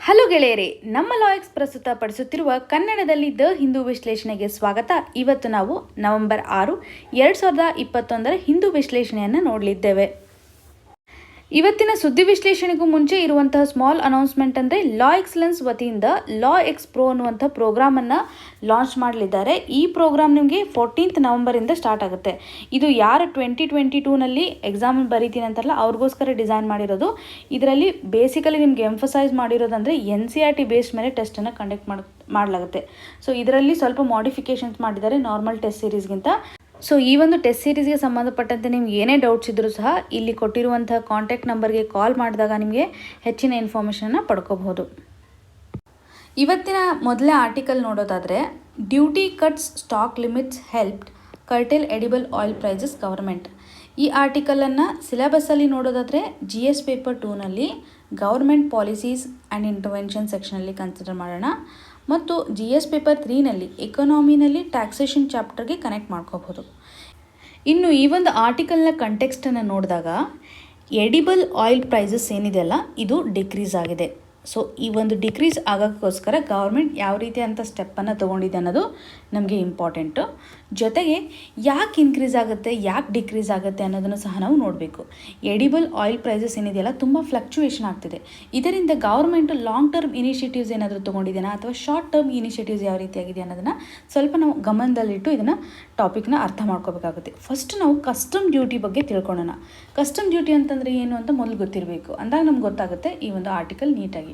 Hello ಗೆಳೆಯರೇ, ನಮ್ಮ ಲಾಯಕ್ಸ್ ಪ್ರಸ್ತುತಪಡಿಸುತ್ತಿರುವ ಕನ್ನಡದಲ್ಲಿ ದ ಹಿಂದೂ ವಿಶ್ಲೇಷಣೆಗೆ ಸ್ವಾಗತ. ಇವತ್ತು ನಾವು ನವೆಂಬರ್ 6, 2021 ಹಿಂದೂ ವಿಶ್ಲೇಷಣೆಯನ್ನು ನೋಡಲಿದ್ದೇವೆ. ಇವತ್ತಿನ ಸುದ್ದಿ ವಿಶ್ಲೇಷಣೆಗೂ ಮುಂಚೆ ಇರುವಂತಹ ಸ್ಮಾಲ್ ಅನೌನ್ಸ್ಮೆಂಟ್ ಅಂದರೆ ಲಾ ಎಕ್ಸಲೆನ್ಸ್ ವತಿಯಿಂದ ಲಾ ಎಕ್ಸ್ ಪ್ರೋ ಅನ್ನುವಂಥ ಪ್ರೋಗ್ರಾಮನ್ನು ಲಾಂಚ್ ಮಾಡಲಿದ್ದಾರೆ. ಈ ಪ್ರೋಗ್ರಾಮ್ ನಿಮಗೆ 14th ನವಂಬರಿಂದ ಸ್ಟಾರ್ಟ್ ಆಗುತ್ತೆ. ಇದು ಯಾರು 2022ನಲ್ಲಿ ಎಕ್ಸಾಮ್ ಬರೀತೀನಿ ಅಂತಾರಲ್ಲ ಅವ್ರಿಗೋಸ್ಕರ ಡಿಸೈನ್ ಮಾಡಿರೋದು. ಇದರಲ್ಲಿ ಬೇಸಿಕಲಿ ನಿಮಗೆ ಎಂಫಸೈಸ್ ಮಾಡಿರೋದಂದರೆ NCERT ಬೇಸ್ ಮೇಲೆ ಟೆಸ್ಟನ್ನು ಕಂಡಕ್ಟ್ ಮಾಡಲಾಗುತ್ತೆ. ಸೊ ಇದರಲ್ಲಿ ಸ್ವಲ್ಪ ಮಾಡಿಫಿಕೇಷನ್ಸ್ ಮಾಡಿದ್ದಾರೆ ನಾರ್ಮಲ್ ಟೆಸ್ಟ್ ಸೀರೀಸ್ಗಿಂತ. ಸೊ ಈ ಒಂದು ಟೆಸ್ಟ್ ಸೀರೀಸ್ಗೆ ಸಂಬಂಧಪಟ್ಟಂತೆ ನಿಮ್ಗೆ ಏನೇ ಡೌಟ್ಸ್ ಇದ್ದರೂ ಸಹ ಇಲ್ಲಿ ಕೊಟ್ಟಿರುವಂಥ ಕಾಂಟ್ಯಾಕ್ಟ್ ನಂಬರ್ಗೆ ಕಾಲ್ ಮಾಡಿದಾಗ ನಿಮಗೆ ಹೆಚ್ಚಿನ ಇನ್ಫಾರ್ಮೇಷನ್ನ ಪಡ್ಕೋಬಹುದು. ಇವತ್ತಿನ ಮೊದಲೇ ಆರ್ಟಿಕಲ್ ನೋಡೋದಾದರೆ, duty cuts stock limits helped curtail edible oil prices government. ಈ ಆರ್ಟಿಕಲನ್ನು ಸಿಲೆಬಸ್ಸಲ್ಲಿ ನೋಡೋದಾದರೆ GS ಪೇಪರ್ 2ನಲ್ಲಿ ಗವರ್ಮೆಂಟ್ ಪಾಲಿಸೀಸ್ ಆ್ಯಂಡ್ ಇಂಟರ್ವೆನ್ಷನ್ ಸೆಕ್ಷನಲ್ಲಿ ಕನ್ಸಿಡರ್ ಮಾಡೋಣ, ಮತ್ತು GS ಪೇಪರ್ 3ನಲ್ಲಿ ಎಕಾನಮಿನಲ್ಲಿ ಟ್ಯಾಕ್ಸೇಷನ್ ಚಾಪ್ಟರ್ಗೆ ಕನೆಕ್ಟ್ ಮಾಡ್ಕೋಬಹುದು. ಇನ್ನು ಈ ಒಂದು ಆರ್ಟಿಕಲ್ನ ಕಂಟೆಕ್ಸ್ಟನ್ನು ನೋಡಿದಾಗ ಎಡಿಬಲ್ ಆಯಿಲ್ ಪ್ರೈಸಸ್ ಏನಿದೆಯಲ್ಲ ಇದು ಡಿಕ್ರೀಸ್ ಆಗಿದೆ. ಸೊ ಈ ಒಂದು ಡಿಕ್ರೀಸ್ ಆಗೋಕ್ಕೋಸ್ಕರ ಗೌರ್ಮೆಂಟ್ ಯಾವ ರೀತಿ ಅಂತ ಸ್ಟೆಪ್ಪನ್ನು ತೊಗೊಂಡಿದೆ ಅನ್ನೋದು ನಮಗೆ ಇಂಪಾರ್ಟೆಂಟು. ಜೊತೆಗೆ ಯಾಕೆ ಇನ್ಕ್ರೀಸ್ ಆಗುತ್ತೆ, ಯಾಕೆ ಡಿಕ್ರೀಸ್ ಆಗುತ್ತೆ ಅನ್ನೋದನ್ನು ಸಹ ನಾವು ನೋಡಬೇಕು. ಎಡಿಬಲ್ ಆಯಿಲ್ ಪ್ರೈಸಸ್ ಏನಿದೆಯಲ್ಲ ತುಂಬ ಫ್ಲಕ್ಚುಯೇಷನ್ ಆಗ್ತಿದೆ. ಇದರಿಂದ ಗೌರ್ಮೆಂಟು ಲಾಂಗ್ ಟರ್ಮ್ ಇನಿಷಿಯೇಟಿವ್ಸ್ ಏನಾದರೂ ತೊಗೊಂಡಿದೆಯಾ ಅಥವಾ ಶಾರ್ಟ್ ಟರ್ಮ್ ಇನಿಷಿಯೇಟಿವ್ಸ್ ಯಾವ ರೀತಿಯಾಗಿದೆ ಅನ್ನೋದನ್ನು ಸ್ವಲ್ಪ ನಾವು ಗಮನದಲ್ಲಿಟ್ಟು ಇದನ್ನು ಟಾಪಿಕ್ನ ಅರ್ಥ ಮಾಡ್ಕೋಬೇಕಾಗುತ್ತೆ. ಫಸ್ಟ್ ನಾವು ಕಸ್ಟಮ್ ಡ್ಯೂಟಿ ಬಗ್ಗೆ ತಿಳ್ಕೊಳ್ಳೋಣ. ಕಸ್ಟಮ್ ಡ್ಯೂಟಿ ಅಂತಂದರೆ ಏನು ಅಂತ ಮೊದಲು ಗೊತ್ತಿರಬೇಕು. ಅಂದಾಗ ನಮ್ಗೆ ಗೊತ್ತಾಗುತ್ತೆ ಈ ಒಂದು ಆರ್ಟಿಕಲ್ ನೀಟಾಗಿ.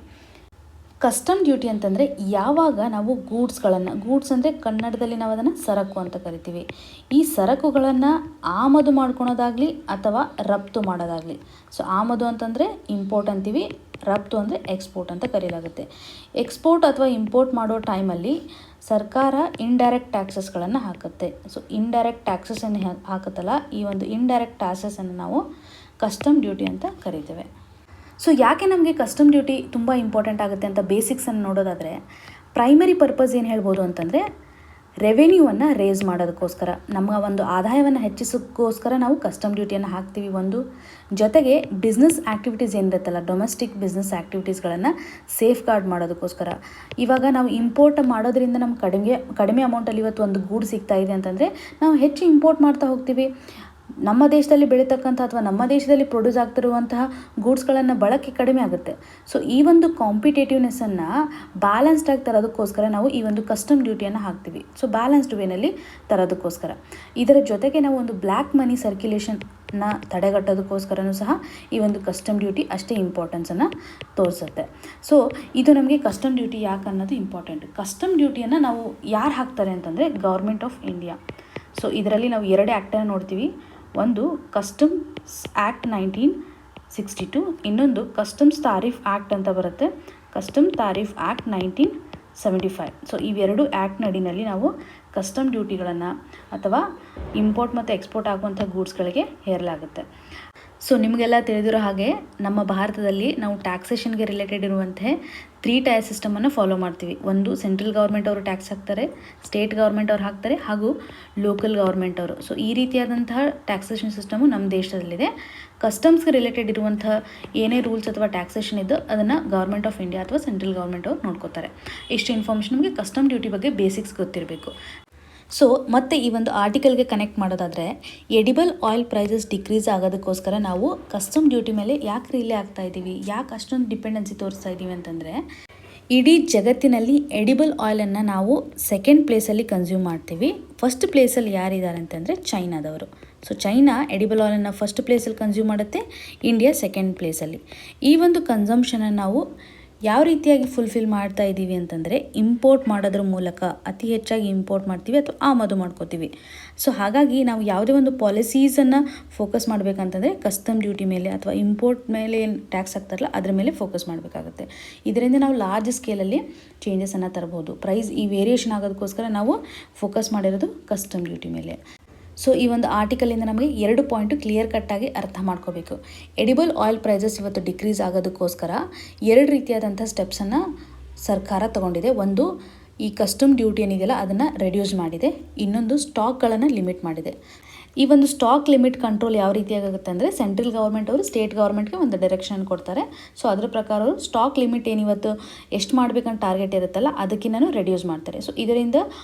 ಕಸ್ಟಮ್ ಡ್ಯೂಟಿ ಅಂತಂದರೆ ಯಾವಾಗ ನಾವು ಗೂಡ್ಸ್ ಅಂದರೆ ಕನ್ನಡದಲ್ಲಿ ನಾವು ಅದನ್ನು ಸರಕು ಅಂತ ಕರಿತೀವಿ. ಈ ಸರಕುಗಳನ್ನು ಆಮದು ಮಾಡ್ಕೊಳೋದಾಗಲಿ ಅಥವಾ ರಫ್ತು ಮಾಡೋದಾಗಲಿ. ಸೊ ಆಮದು ಅಂತಂದರೆ ಇಂಪೋರ್ಟ್ ಅಂತೀವಿ, ರಫ್ತು ಅಂದರೆ ಎಕ್ಸ್ಪೋರ್ಟ್ ಅಂತ ಕರೆಯಲಾಗುತ್ತೆ. ಎಕ್ಸ್ಪೋರ್ಟ್ ಅಥವಾ ಇಂಪೋರ್ಟ್ ಮಾಡೋ ಟೈಮಲ್ಲಿ ಸರ್ಕಾರ ಇಂಡೈರೆಕ್ಟ್ ಟ್ಯಾಕ್ಸಸ್ಗಳನ್ನು ಹಾಕುತ್ತೆ. ಸೊ ಇಂಡೈರೆಕ್ಟ್ ಟ್ಯಾಕ್ಸಸನ್ನು ಹಾಕುತ್ತಲ್ಲ, ಈ ಒಂದು ಇಂಡೈರೆಕ್ಟ್ ಟ್ಯಾಕ್ಸಸನ್ನು ನಾವು ಕಸ್ಟಮ್ ಡ್ಯೂಟಿ ಅಂತ ಕರಿತೇವೆ. ಸೊ ಯಾಕೆ ನಮಗೆ ಕಸ್ಟಮ್ ಡ್ಯೂಟಿ ತುಂಬ ಇಂಪಾರ್ಟೆಂಟ್ ಆಗುತ್ತೆ ಅಂತ ಬೇಸಿಕ್ಸನ್ನು ನೋಡೋದಾದರೆ, ಪ್ರೈಮರಿ ಪರ್ಪಸ್ ಏನು ಹೇಳ್ಬೋದು ಅಂತಂದರೆ ರೆವೆನ್ಯೂವನ್ನು ರೇಸ್ ಮಾಡೋದಕ್ಕೋಸ್ಕರ, ನಮ್ಮ ಒಂದು ಆದಾಯವನ್ನು ಹೆಚ್ಚಿಸೋಕ್ಕೋಸ್ಕರ ನಾವು ಕಸ್ಟಮ್ ಡ್ಯೂಟಿಯನ್ನು ಹಾಕ್ತೀವಿ. ಒಂದು ಜೊತೆಗೆ ಬಿಸ್ನೆಸ್ ಆ್ಯಕ್ಟಿವಿಟೀಸ್ ಏನಿರುತ್ತಲ್ಲ, ಡೊಮೆಸ್ಟಿಕ್ ಬಿಸ್ನೆಸ್ ಆ್ಯಕ್ಟಿವಿಟೀಸ್ಗಳನ್ನು ಸೇಫ್ ಗಾರ್ಡ್ ಮಾಡೋದಕ್ಕೋಸ್ಕರ. ಇವಾಗ ನಾವು ಇಂಪೋರ್ಟ್ ಮಾಡೋದ್ರಿಂದ ನಮ್ಗೆ ಕಡಿಮೆ ಅಮೌಂಟಲ್ಲಿ ಇವತ್ತು ಒಂದು ಗೂಡ್ ಸಿಗ್ತಾ ಇದೆ ಅಂತಂದರೆ ನಾವು ಹೆಚ್ಚು ಇಂಪೋರ್ಟ್ ಮಾಡ್ತಾ ಹೋಗ್ತೀವಿ. ನಮ್ಮ ದೇಶದಲ್ಲಿ ಬೆಳೀತಕ್ಕಂಥ ಅಥವಾ ನಮ್ಮ ದೇಶದಲ್ಲಿ ಪ್ರೊಡ್ಯೂಸ್ ಆಗ್ತಿರುವಂತಹ ಗೂಡ್ಸ್ಗಳನ್ನು ಬಳಕೆ ಕಡಿಮೆ ಆಗುತ್ತೆ. ಸೊ ಈ ಒಂದು ಕಾಂಪಿಟೇಟಿವ್ನೆಸ್ಸನ್ನು ಬ್ಯಾಲೆನ್ಸ್ಡ್ ಆಗಿ ತರೋದಕ್ಕೋಸ್ಕರ ನಾವು ಈ ಒಂದು ಕಸ್ಟಮ್ ಡ್ಯೂಟಿಯನ್ನು ಹಾಕ್ತೀವಿ. ಸೊ ಬ್ಯಾಲೆನ್ಸ್ಡ್ ವೇನಲ್ಲಿ ತರೋದಕ್ಕೋಸ್ಕರ. ಇದರ ಜೊತೆಗೆ ನಾವು ಒಂದು ಬ್ಲ್ಯಾಕ್ ಮನಿ ಸರ್ಕ್ಯುಲೇಷನ್ನ ತಡೆಗಟ್ಟೋದಕ್ಕೋಸ್ಕರನೂ ಸಹ ಈ ಒಂದು ಕಸ್ಟಮ್ ಡ್ಯೂಟಿ ಅಷ್ಟೇ ಇಂಪಾರ್ಟೆನ್ಸನ್ನು ತೋರಿಸುತ್ತೆ. ಸೊ ಇದು ನಮಗೆ ಕಸ್ಟಮ್ ಡ್ಯೂಟಿ ಯಾಕೆ ಅನ್ನೋದು ಇಂಪಾರ್ಟೆಂಟ್. ಕಸ್ಟಮ್ ಡ್ಯೂಟಿಯನ್ನು ನಾವು ಯಾರು ಹಾಕ್ತಾರೆ ಅಂತಂದರೆ ಗೌರ್ಮೆಂಟ್ ಆಫ್ ಇಂಡಿಯಾ. ಸೊ ಇದರಲ್ಲಿ ನಾವು 2 ಆ್ಯಕ್ಟನ್ನು ನೋಡ್ತೀವಿ. ಒಂದು ಕಸ್ಟಮ್ಸ್ ಆ್ಯಕ್ಟ್ 1962, ಇನ್ನೊಂದು ಕಸ್ಟಮ್ಸ್ ತಾರೀಫ್ ಆ್ಯಕ್ಟ್ ಅಂತ ಬರುತ್ತೆ, ಕಸ್ಟಮ್ ತಾರೀಫ್ ಆ್ಯಕ್ಟ್ 1975. ಸೊ ಇವೆರಡು ಆ್ಯಕ್ಟ್ ನಡಿನಲ್ಲಿ ನಾವು ಕಸ್ಟಮ್ ಡ್ಯೂಟಿಗಳನ್ನು ಅಥವಾ ಇಂಪೋರ್ಟ್ ಮತ್ತು ಎಕ್ಸ್ಪೋರ್ಟ್ ಆಗುವಂಥ ಗೂಡ್ಸ್ಗಳಿಗೆ ಹೇರಲಾಗುತ್ತೆ. ಸೊ ನಿಮಗೆಲ್ಲ ತಿಳಿದಿರೋ ಹಾಗೆ ನಮ್ಮ ಭಾರತದಲ್ಲಿ ನಾವು ಟ್ಯಾಕ್ಸೇಷನ್ಗೆ ರಿಲೇಟೆಡ್ ಇರುವಂತೆ 3 ಟೈರ್ ಸಿಸ್ಟಮನ್ನು ಫಾಲೋ ಮಾಡ್ತೀವಿ. ಒಂದು ಸೆಂಟ್ರಲ್ ಗೌರ್ಮೆಂಟ್ ಅವರು ಟ್ಯಾಕ್ಸ್ ಹಾಕ್ತಾರೆ, ಸ್ಟೇಟ್ ಗೌರ್ಮೆಂಟ್ ಅವ್ರು ಹಾಕ್ತಾರೆ, ಹಾಗೂ ಲೋಕಲ್ ಗೌರ್ಮೆಂಟ್ ಅವರು. ಸೊ ಈ ರೀತಿಯಾದಂತಹ ಟ್ಯಾಕ್ಸೇಷನ್ ಸಿಸ್ಟಮು ನಮ್ಮ ದೇಶದಲ್ಲಿದೆ. ಕಸ್ಟಮ್ಸ್ಗೆ ರಿಲೇಟೆಡ್ ಇರುವಂತಹ ಏನೇ ರೂಲ್ಸ್ ಅಥವಾ ಟ್ಯಾಕ್ಸೇಷನ್ ಇದ್ದು ಅದನ್ನು ಗೌರ್ಮೆಂಟ್ ಆಫ್ ಇಂಡಿಯಾ ಅಥವಾ ಸೆಂಟ್ರಲ್ ಗೌರ್ಮೆಂಟ್ ಅವರು ನೋಡ್ಕೋತಾರೆ. ಇಷ್ಟು ಇನ್ಫಾರ್ಮೇಷನ್ ನಮಗೆ ಕಸ್ಟಮ್ ಡ್ಯೂಟಿ ಬಗ್ಗೆ ಬೇಸಿಕ್ಸ್ ಗೊತ್ತಿರಬೇಕು. ಸೊ ಮತ್ತೆ ಈ ಒಂದು ಆರ್ಟಿಕಲ್ಗೆ ಕನೆಕ್ಟ್ ಮಾಡೋದಾದರೆ, ಎಡಿಬಲ್ ಆಯಿಲ್ ಪ್ರೈಸಸ್ ಡಿಕ್ರೀಸ್ ಆಗೋದಕ್ಕೋಸ್ಕರ ನಾವು ಕಸ್ಟಮ್ ಡ್ಯೂಟಿ ಮೇಲೆ ಯಾಕೆ ರಿಲೇ ಆಗ್ತಾ ಇದ್ದೀವಿ, ಯಾಕೆ ಅಷ್ಟೊಂದು ಡಿಪೆಂಡೆನ್ಸಿ ತೋರಿಸ್ತಾ ಇದ್ದೀವಿ ಅಂತಂದರೆ, ಇಡೀ ಜಗತ್ತಿನಲ್ಲಿ ಎಡಿಬಲ್ ಆಯಿಲನ್ನು ನಾವು 2nd ಪ್ಲೇಸಲ್ಲಿ ಕನ್ಸ್ಯೂಮ್ ಮಾಡ್ತೀವಿ. ಫಸ್ಟ್ ಪ್ಲೇಸಲ್ಲಿ ಯಾರಿದ್ದಾರೆ ಅಂತಂದರೆ ಚೈನಾದವರು. ಸೊ ಚೈನಾ ಎಡಿಬಲ್ ಆಯಿಲನ್ನು ಫಸ್ಟ್ ಪ್ಲೇಸಲ್ಲಿ ಕನ್ಸ್ಯೂಮ್ ಮಾಡುತ್ತೆ, ಇಂಡಿಯಾ 2nd ಪ್ಲೇಸಲ್ಲಿ. ಈ ಒಂದು ಕನ್ಸಂಪ್ಷನನ್ನು ನಾವು ಯಾವ ರೀತಿಯಾಗಿ ಫುಲ್ಫಿಲ್ ಮಾಡ್ತಾ ಇದ್ದೀವಿ ಅಂತಂದರೆ ಇಂಪೋರ್ಟ್ ಮಾಡೋದ್ರ ಮೂಲಕ ಅತಿ ಹೆಚ್ಚಾಗಿ ಇಂಪೋರ್ಟ್ ಮಾಡ್ತೀವಿ ಅಥವಾ ಆಮದು ಮಾಡ್ಕೋತೀವಿ. ಸೊ ಹಾಗಾಗಿ ನಾವು ಯಾವುದೇ ಒಂದು ಪಾಲಿಸೀಸನ್ನು ಫೋಕಸ್ ಮಾಡಬೇಕಂತಂದರೆ ಕಸ್ಟಮ್ ಡ್ಯೂಟಿ ಮೇಲೆ ಅಥವಾ ಇಂಪೋರ್ಟ್ ಮೇಲೆ ಏನು ಟ್ಯಾಕ್ಸ್ ಆಗ್ತಾರಲ್ಲ ಅದ್ರ ಮೇಲೆ ಫೋಕಸ್ ಮಾಡಬೇಕಾಗುತ್ತೆ. ಇದರಿಂದ ನಾವು ಲಾರ್ಜ್ ಸ್ಕೇಲಲ್ಲಿ ಚೇಂಜಸನ್ನು ತರಬಹುದು. ಪ್ರೈಸ್ ಈ ವೇರಿಯೇಷನ್ ಆಗೋದಕ್ಕೋಸ್ಕರ ನಾವು ಫೋಕಸ್ ಮಾಡಿರೋದು ಕಸ್ಟಮ್ ಡ್ಯೂಟಿ ಮೇಲೆ. ಸೊ ಈ ಒಂದು ಆರ್ಟಿಕಲಿಂದ ನಮಗೆ 2 ಪಾಯಿಂಟು ಕ್ಲಿಯರ್ ಕಟ್ಟಾಗಿ ಅರ್ಥ ಮಾಡ್ಕೋಬೇಕು. ಎಡಿಬಲ್ ಆಯಿಲ್ ಪ್ರೈಸಸ್ ಇವತ್ತು ಡಿಕ್ರೀಸ್ ಆಗೋದಕ್ಕೋಸ್ಕರ 2 ರೀತಿಯಾದಂಥ ಸ್ಟೆಪ್ಸನ್ನು ಸರ್ಕಾರ ತಗೊಂಡಿದೆ. ಒಂದು ಈ ಕಸ್ಟಮ್ ಡ್ಯೂಟಿ ಏನಿದೆಯಲ್ಲ ಅದನ್ನು ರೆಡ್ಯೂಸ್ ಮಾಡಿದೆ, ಇನ್ನೊಂದು ಸ್ಟಾಕ್ಗಳನ್ನು ಲಿಮಿಟ್ ಮಾಡಿದೆ. ಈ ಒಂದು ಸ್ಟಾಕ್ ಲಿಮಿಟ್ ಕಂಟ್ರೋಲ್ ಯಾವ ರೀತಿಯಾಗುತ್ತೆ ಅಂದರೆ ಸೆಂಟ್ರಲ್ ಗೌರ್ಮೆಂಟ್ ಅವರು ಸ್ಟೇಟ್ ಗೌರ್ಮೆಂಟ್ಗೆ ಒಂದು ಡೈರೆಕ್ಷನ್ ಕೊಡ್ತಾರೆ. ಸೊ ಅದರ ಪ್ರಕಾರ ಅವರು ಸ್ಟಾಕ್ ಲಿಮಿಟ್ ಏನಿವತ್ತು ಎಷ್ಟು ಮಾಡಬೇಕಂತ ಟಾರ್ಗೆಟ್ ಇರುತ್ತಲ್ಲ ಅದಕ್ಕಿಂತ ರೆಡ್ಯೂಸ್ ಮಾಡ್ತಾರೆ. ಸೊ ಇದರಿಂದ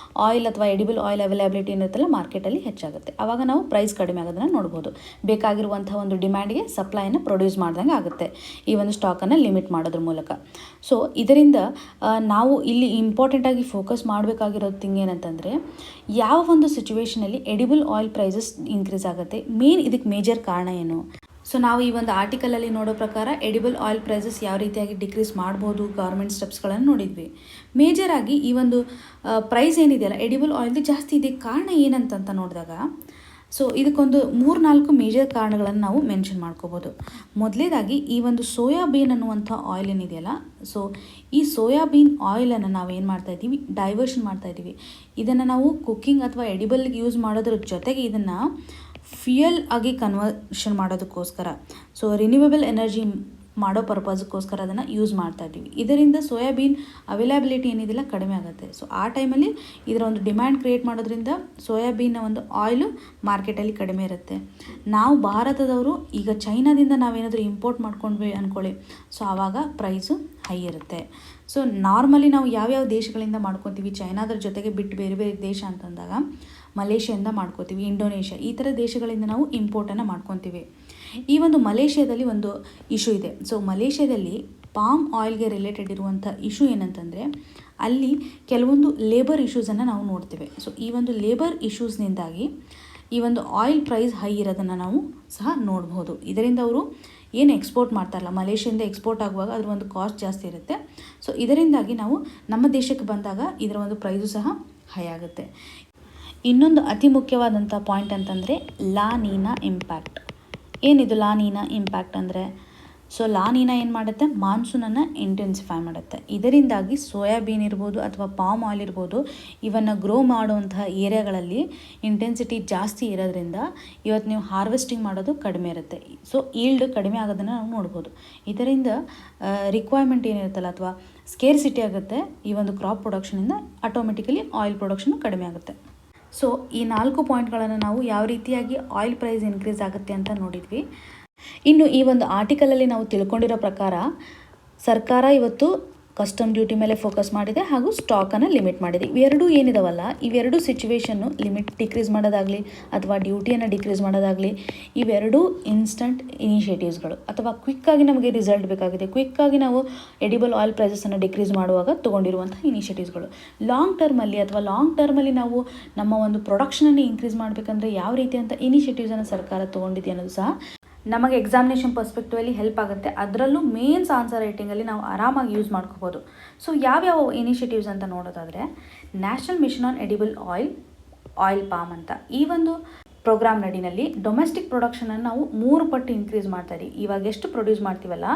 ಆಯಿಲ್ ಅಥವಾ ಎಡಿಬಲ್ ಆಯಿಲ್ ಅವೈಲಬಿಲಿಟಿ ಏನಿರುತ್ತಲ್ಲ ಮಾರ್ಕೆಟಲ್ಲಿ ಹೆಚ್ಚಾಗುತ್ತೆ. ಆವಾಗ ನಾವು ಪ್ರೈಸ್ ಕಡಿಮೆ ಆಗೋದನ್ನು ನೋಡ್ಬೋದು. ಬೇಕಾಗಿರುವಂಥ ಒಂದು ಡಿಮ್ಯಾಂಡ್ಗೆ ಸಪ್ಲೈನ ಪ್ರೊಡ್ಯೂಸ್ ಮಾಡ್ದಂಗೆ ಆಗುತ್ತೆ ಈ ಒಂದು ಸ್ಟಾಕನ್ನು ಲಿಮಿಟ್ ಮಾಡೋದ್ರ ಮೂಲಕ. ಸೊ ಇದರಿಂದ ನಾವು ಇಲ್ಲಿ ಇಂಪಾರ್ಟೆಂಟಾಗಿ ಫೋಕಸ್ ಮಾಡಬೇಕಾಗಿರೋದು ಥಿಂಗ್ ಏನಂತಂದರೆ ಯಾವ ಒಂದು ಸಿಚುವೇಷನಲ್ಲಿ ಎಡಿಬಲ್ ಆಯಿಲ್ ಪ್ರೈಸಸ್ ಇನ್ಕ್ರೀಸ್ ಆಗುತ್ತೆ, ಇದಕ್ಕೆ ಮೇಜರ್ ಕಾರಣ ಏನು. ಸೊ ನಾವು ಈ ಒಂದು ಆರ್ಟಿಕಲಲ್ಲಿ ನೋಡೋ ಪ್ರಕಾರ ಎಡಿಬಲ್ ಆಯಿಲ್ ಪ್ರೈಸಸ್ ಯಾವ ರೀತಿಯಾಗಿ ಡಿಕ್ರೀಸ್ ಮಾಡ್ಬೋದು, ಗೌರ್ಮೆಂಟ್ ಸ್ಟೆಪ್ಸ್ಗಳನ್ನು ನೋಡಿದ್ವಿ. ಮೇಜರಾಗಿ ಈ ಒಂದು ಪ್ರೈಸ್ ಏನಿದೆಯಲ್ಲ ಎಡಿಬಲ್ ಆಯಿಲ್ದು ಜಾಸ್ತಿ ಇದೆ, ಕಾರಣ ಏನಂತ ನೋಡಿದಾಗ ಸೊ ಇದಕ್ಕೊಂದು 3-4 ಮೇಜರ್ ಕಾರಣಗಳನ್ನು ನಾವು ಮೆನ್ಷನ್ ಮಾಡ್ಕೋಬೋದು. ಮೊದಲೇದಾಗಿ ಈ ಒಂದು ಸೋಯಾಬೀನ್ ಅನ್ನುವಂಥ ಆಯಿಲ್ ಏನಿದೆಯಲ್ಲ, ಸೊ ಈ ಸೋಯಾಬೀನ್ ಆಯಿಲನ್ನು ನಾವು ಏನು ಮಾಡ್ತಾಯಿದ್ದೀವಿ, ಡೈವರ್ಷನ್ ಮಾಡ್ತಾಯಿದ್ದೀವಿ. ಇದನ್ನು ನಾವು ಕುಕ್ಕಿಂಗ್ ಅಥವಾ ಎಡಿಬಲ್ಗೆ ಯೂಸ್ ಮಾಡೋದ್ರ ಜೊತೆಗೆ ಇದನ್ನು ಫ್ಯೂಯಲ್ ಆಗಿ ಕನ್ವರ್ಷನ್ ಮಾಡೋದಕ್ಕೋಸ್ಕರ, ಸೊ ರಿನ್ಯೂವೇಬಲ್ ಎನರ್ಜಿ ಮಾಡೋ ಪರ್ಪಸ್ಗೋಸ್ಕರ ಅದನ್ನು ಯೂಸ್ ಮಾಡ್ತಾ ಇದ್ದೀವಿ. ಇದರಿಂದ ಸೋಯಾಬೀನ್ ಅವೈಲಬಿಲಿಟಿ ಏನಿದೆಲ್ಲ ಕಡಿಮೆ ಆಗುತ್ತೆ. ಸೊ ಆ ಟೈಮಲ್ಲಿ ಇದರ ಒಂದು ಡಿಮ್ಯಾಂಡ್ ಕ್ರಿಯೇಟ್ ಮಾಡೋದ್ರಿಂದ ಸೋಯಾಬೀನ್ನ ಒಂದು ಆಯಿಲು ಮಾರ್ಕೆಟಲ್ಲಿ ಕಡಿಮೆ ಇರುತ್ತೆ. ನಾವು ಭಾರತದವರು ಈಗ ಚೈನಾದಿಂದ ನಾವೇನಾದರೂ ಇಂಪೋರ್ಟ್ ಮಾಡ್ಕೊಂಡ್ವಿ ಅಂದ್ಕೊಳ್ಳಿ, ಸೊ ಆವಾಗ ಪ್ರೈಸು ಹೈ ಇರುತ್ತೆ. ಸೊ ನಾರ್ಮಲಿ ನಾವು ಯಾವ್ಯಾವ ದೇಶಗಳಿಂದ ಮಾಡ್ಕೊತೀವಿ, ಚೈನಾದ್ರ ಜೊತೆಗೆ ಬಿಟ್ಟು ಬೇರೆ ಬೇರೆ ದೇಶ ಅಂತಂದಾಗ ಮಲೇಷ್ಯಾದಿಂದ ಮಾಡ್ಕೋತೀವಿ, ಇಂಡೋನೇಷ್ಯಾ ಈ ಥರ ದೇಶಗಳಿಂದ ನಾವು ಇಂಪೋರ್ಟನ್ನು ಮಾಡ್ಕೊತೀವಿ. ಈ ಒಂದು ಮಲೇಷ್ಯಾದಲ್ಲಿ ಒಂದು ಇಶ್ಯೂ ಇದೆ. ಸೊ ಮಲೇಷ್ಯಾದಲ್ಲಿ ಪಾಮ್ ಆಯಿಲ್ಗೆ ರಿಲೇಟೆಡ್ ಇರುವಂಥ ಇಶ್ಯೂ ಏನಂತಂದರೆ ಅಲ್ಲಿ ಕೆಲವೊಂದು ಲೇಬರ್ ಇಶ್ಯೂಸನ್ನು ನಾವು ನೋಡ್ತೇವೆ. ಸೊ ಈ ಒಂದು ಲೇಬರ್ ಇಶ್ಯೂಸ್ನಿಂದಾಗಿ ಈ ಒಂದು ಆಯಿಲ್ ಪ್ರೈಸ್ ಹೈ ಇರೋದನ್ನು ನಾವು ಸಹ ನೋಡ್ಬೋದು. ಇದರಿಂದ ಅವರು ಏನು ಎಕ್ಸ್ಪೋರ್ಟ್ ಮಾಡ್ತಾರಲ್ಲ, ಮಲೇಷ್ಯಾದಿಂದ ಎಕ್ಸ್ಪೋರ್ಟ್ ಆಗುವಾಗ ಅದ್ರ ಒಂದು ಕಾಸ್ಟ್ ಜಾಸ್ತಿ ಇರುತ್ತೆ. ಸೊ ಇದರಿಂದಾಗಿ ನಾವು ನಮ್ಮ ದೇಶಕ್ಕೆ ಬಂದಾಗ ಇದರ ಒಂದು ಪ್ರೈಸು ಸಹ ಹೈ ಆಗುತ್ತೆ. ಇನ್ನೊಂದು ಅತಿ ಮುಖ್ಯವಾದಂಥ ಪಾಯಿಂಟ್ ಅಂತಂದರೆ ಲಾ ನೀನಾ ಇಂಪ್ಯಾಕ್ಟ್. ಏನಿದು ಲಾ ನೀನಾ ಇಂಪ್ಯಾಕ್ಟ್ ಅಂದರೆ, ಸೊ ಲಾ ನೀನಾ ಏನು ಮಾಡುತ್ತೆ, ಮಾನ್ಸೂನನ್ನು ಇಂಟೆನ್ಸಿಫೈ ಮಾಡುತ್ತೆ. ಇದರಿಂದಾಗಿ ಸೋಯಾಬೀನ್ ಇರ್ಬೋದು ಅಥವಾ ಪಾಮ್ ಆಯಿಲ್ ಇರ್ಬೋದು, ಇವನ್ನು ಗ್ರೋ ಮಾಡುವಂತಹ ಏರಿಯಾಗಳಲ್ಲಿ ಇಂಟೆನ್ಸಿಟಿ ಜಾಸ್ತಿ ಇರೋದ್ರಿಂದ ಇವತ್ತು ನೀವು ಹಾರ್ವೆಸ್ಟಿಂಗ್ ಮಾಡೋದು ಕಡಿಮೆ ಇರುತ್ತೆ. ಸೊ ಈಲ್ಡ್ ಕಡಿಮೆ ಆಗೋದನ್ನು ನಾವು ನೋಡ್ಬೋದು. ಇದರಿಂದ ರಿಕ್ವೈರ್ಮೆಂಟ್ ಏನಿರುತ್ತಲ್ಲ ಅಥವಾ ಸ್ಕೇರ್ಸಿಟಿ ಆಗುತ್ತೆ ಈ ಒಂದು ಕ್ರಾಪ್ ಪ್ರೊಡಕ್ಷನಿಂದ, ಆಟೋಮೆಟಿಕಲಿ ಆಯಿಲ್ ಪ್ರೊಡಕ್ಷನು ಕಡಿಮೆ ಆಗುತ್ತೆ. ಸೊ ಈ 4 ಪಾಯಿಂಟ್ಗಳನ್ನು ನಾವು ಯಾವ ರೀತಿಯಾಗಿ ಆಯಿಲ್ ಪ್ರೈಸ್ ಇನ್ಕ್ರೀಸ್ ಆಗುತ್ತೆ ಅಂತ ನೋಡಿದ್ವಿ. ಇನ್ನು ಈ ಒಂದು ಆರ್ಟಿಕಲಲ್ಲಿ ನಾವು ತಿಳ್ಕೊಂಡಿರೋ ಪ್ರಕಾರ ಸರ್ಕಾರ ಇವತ್ತು ಕಸ್ಟಮ್ ಡ್ಯೂಟಿ ಮೇಲೆ ಫೋಕಸ್ ಮಾಡಿದೆ ಹಾಗೂ ಸ್ಟಾಕನ್ನು ಲಿಮಿಟ್ ಮಾಡಿದೆ. ಇವೆರಡೂ ಏನಿದಾವಲ್ಲ, ಇವೆರಡೂ ಸಿಚುವೇಷನ್ನು ಲಿಮಿಟ್ ಡಿಕ್ರೀಸ್ ಮಾಡೋದಾಗಲಿ ಅಥವಾ ಡ್ಯೂಟಿಯನ್ನು ಡಿಕ್ರೀಸ್ ಮಾಡೋದಾಗಲಿ, ಇವೆರಡೂ ಇನ್ಸ್ಟಂಟ್ ಇನಿಷಿಯೇಟಿವ್ಸ್ಗಳು ಅಥವಾ ಕ್ವಿಕ್ಕಾಗಿ ನಮಗೆ ರಿಸಲ್ಟ್ ಬೇಕಾಗಿದೆ, ಕ್ವಿಕ್ಕಾಗಿ ನಾವು ಎಡಿಬಲ್ ಆಯಿಲ್ ಪ್ರೈಸಸನ್ನು ಡಿಕ್ರೀಸ್ ಮಾಡುವಾಗ ತೊಗೊಂಡಿರುವಂಥ ಇನಿಷಿಯೇಟಿವ್ಸ್ಗಳು. ಲಾಂಗ್ ಟರ್ಮಲ್ಲಿ ನಾವು ನಮ್ಮ ಒಂದು ಪ್ರೊಡಕ್ಷನನ್ನು ಇನ್ಕ್ರೀಸ್ ಮಾಡಬೇಕಂದ್ರೆ ಯಾವ ರೀತಿಯಂಥ ಇನಿಷಿಯೇಟಿವ್ಸನ್ನು ಸರ್ಕಾರ ತೊಗೊಂಡಿದೆ ಅನ್ನೋದು ಸಹ ನಮಗೆ ಎಕ್ಸಾಮಿನೇಷನ್ ಪರ್ಸ್ಪೆಕ್ಟಿವಲ್ಲಿ ಹೆಲ್ಪ್ ಆಗುತ್ತೆ. ಅದರಲ್ಲೂ ಮೇನ್ಸ್ ಆನ್ಸರ್ ರೈಟಿಂಗಲ್ಲಿ ನಾವು ಆರಾಮಾಗಿ ಯೂಸ್ ಮಾಡ್ಕೋಬೋದು. ಸೊ ಯಾವ್ಯಾವ ಇನಿಷಿಯೇಟಿವ್ಸ್ ಅಂತ ನೋಡೋದಾದರೆ, national mission on edible oil palm ಅಂತ ಈ ಒಂದು ಪ್ರೋಗ್ರಾಮ್ ನಡಿನಲ್ಲಿ ಡೊಮೆಸ್ಟಿಕ್ ಪ್ರೊಡಕ್ಷನನ್ನು ನಾವು 3 ಪಟ್ಟು ಇನ್ಕ್ರೀಸ್ ಮಾಡ್ತಾ ಇದ್ದೀವಿ. ಇವಾಗ ಎಷ್ಟು ಪ್ರೊಡ್ಯೂಸ್ ಮಾಡ್ತೀವಲ್ಲ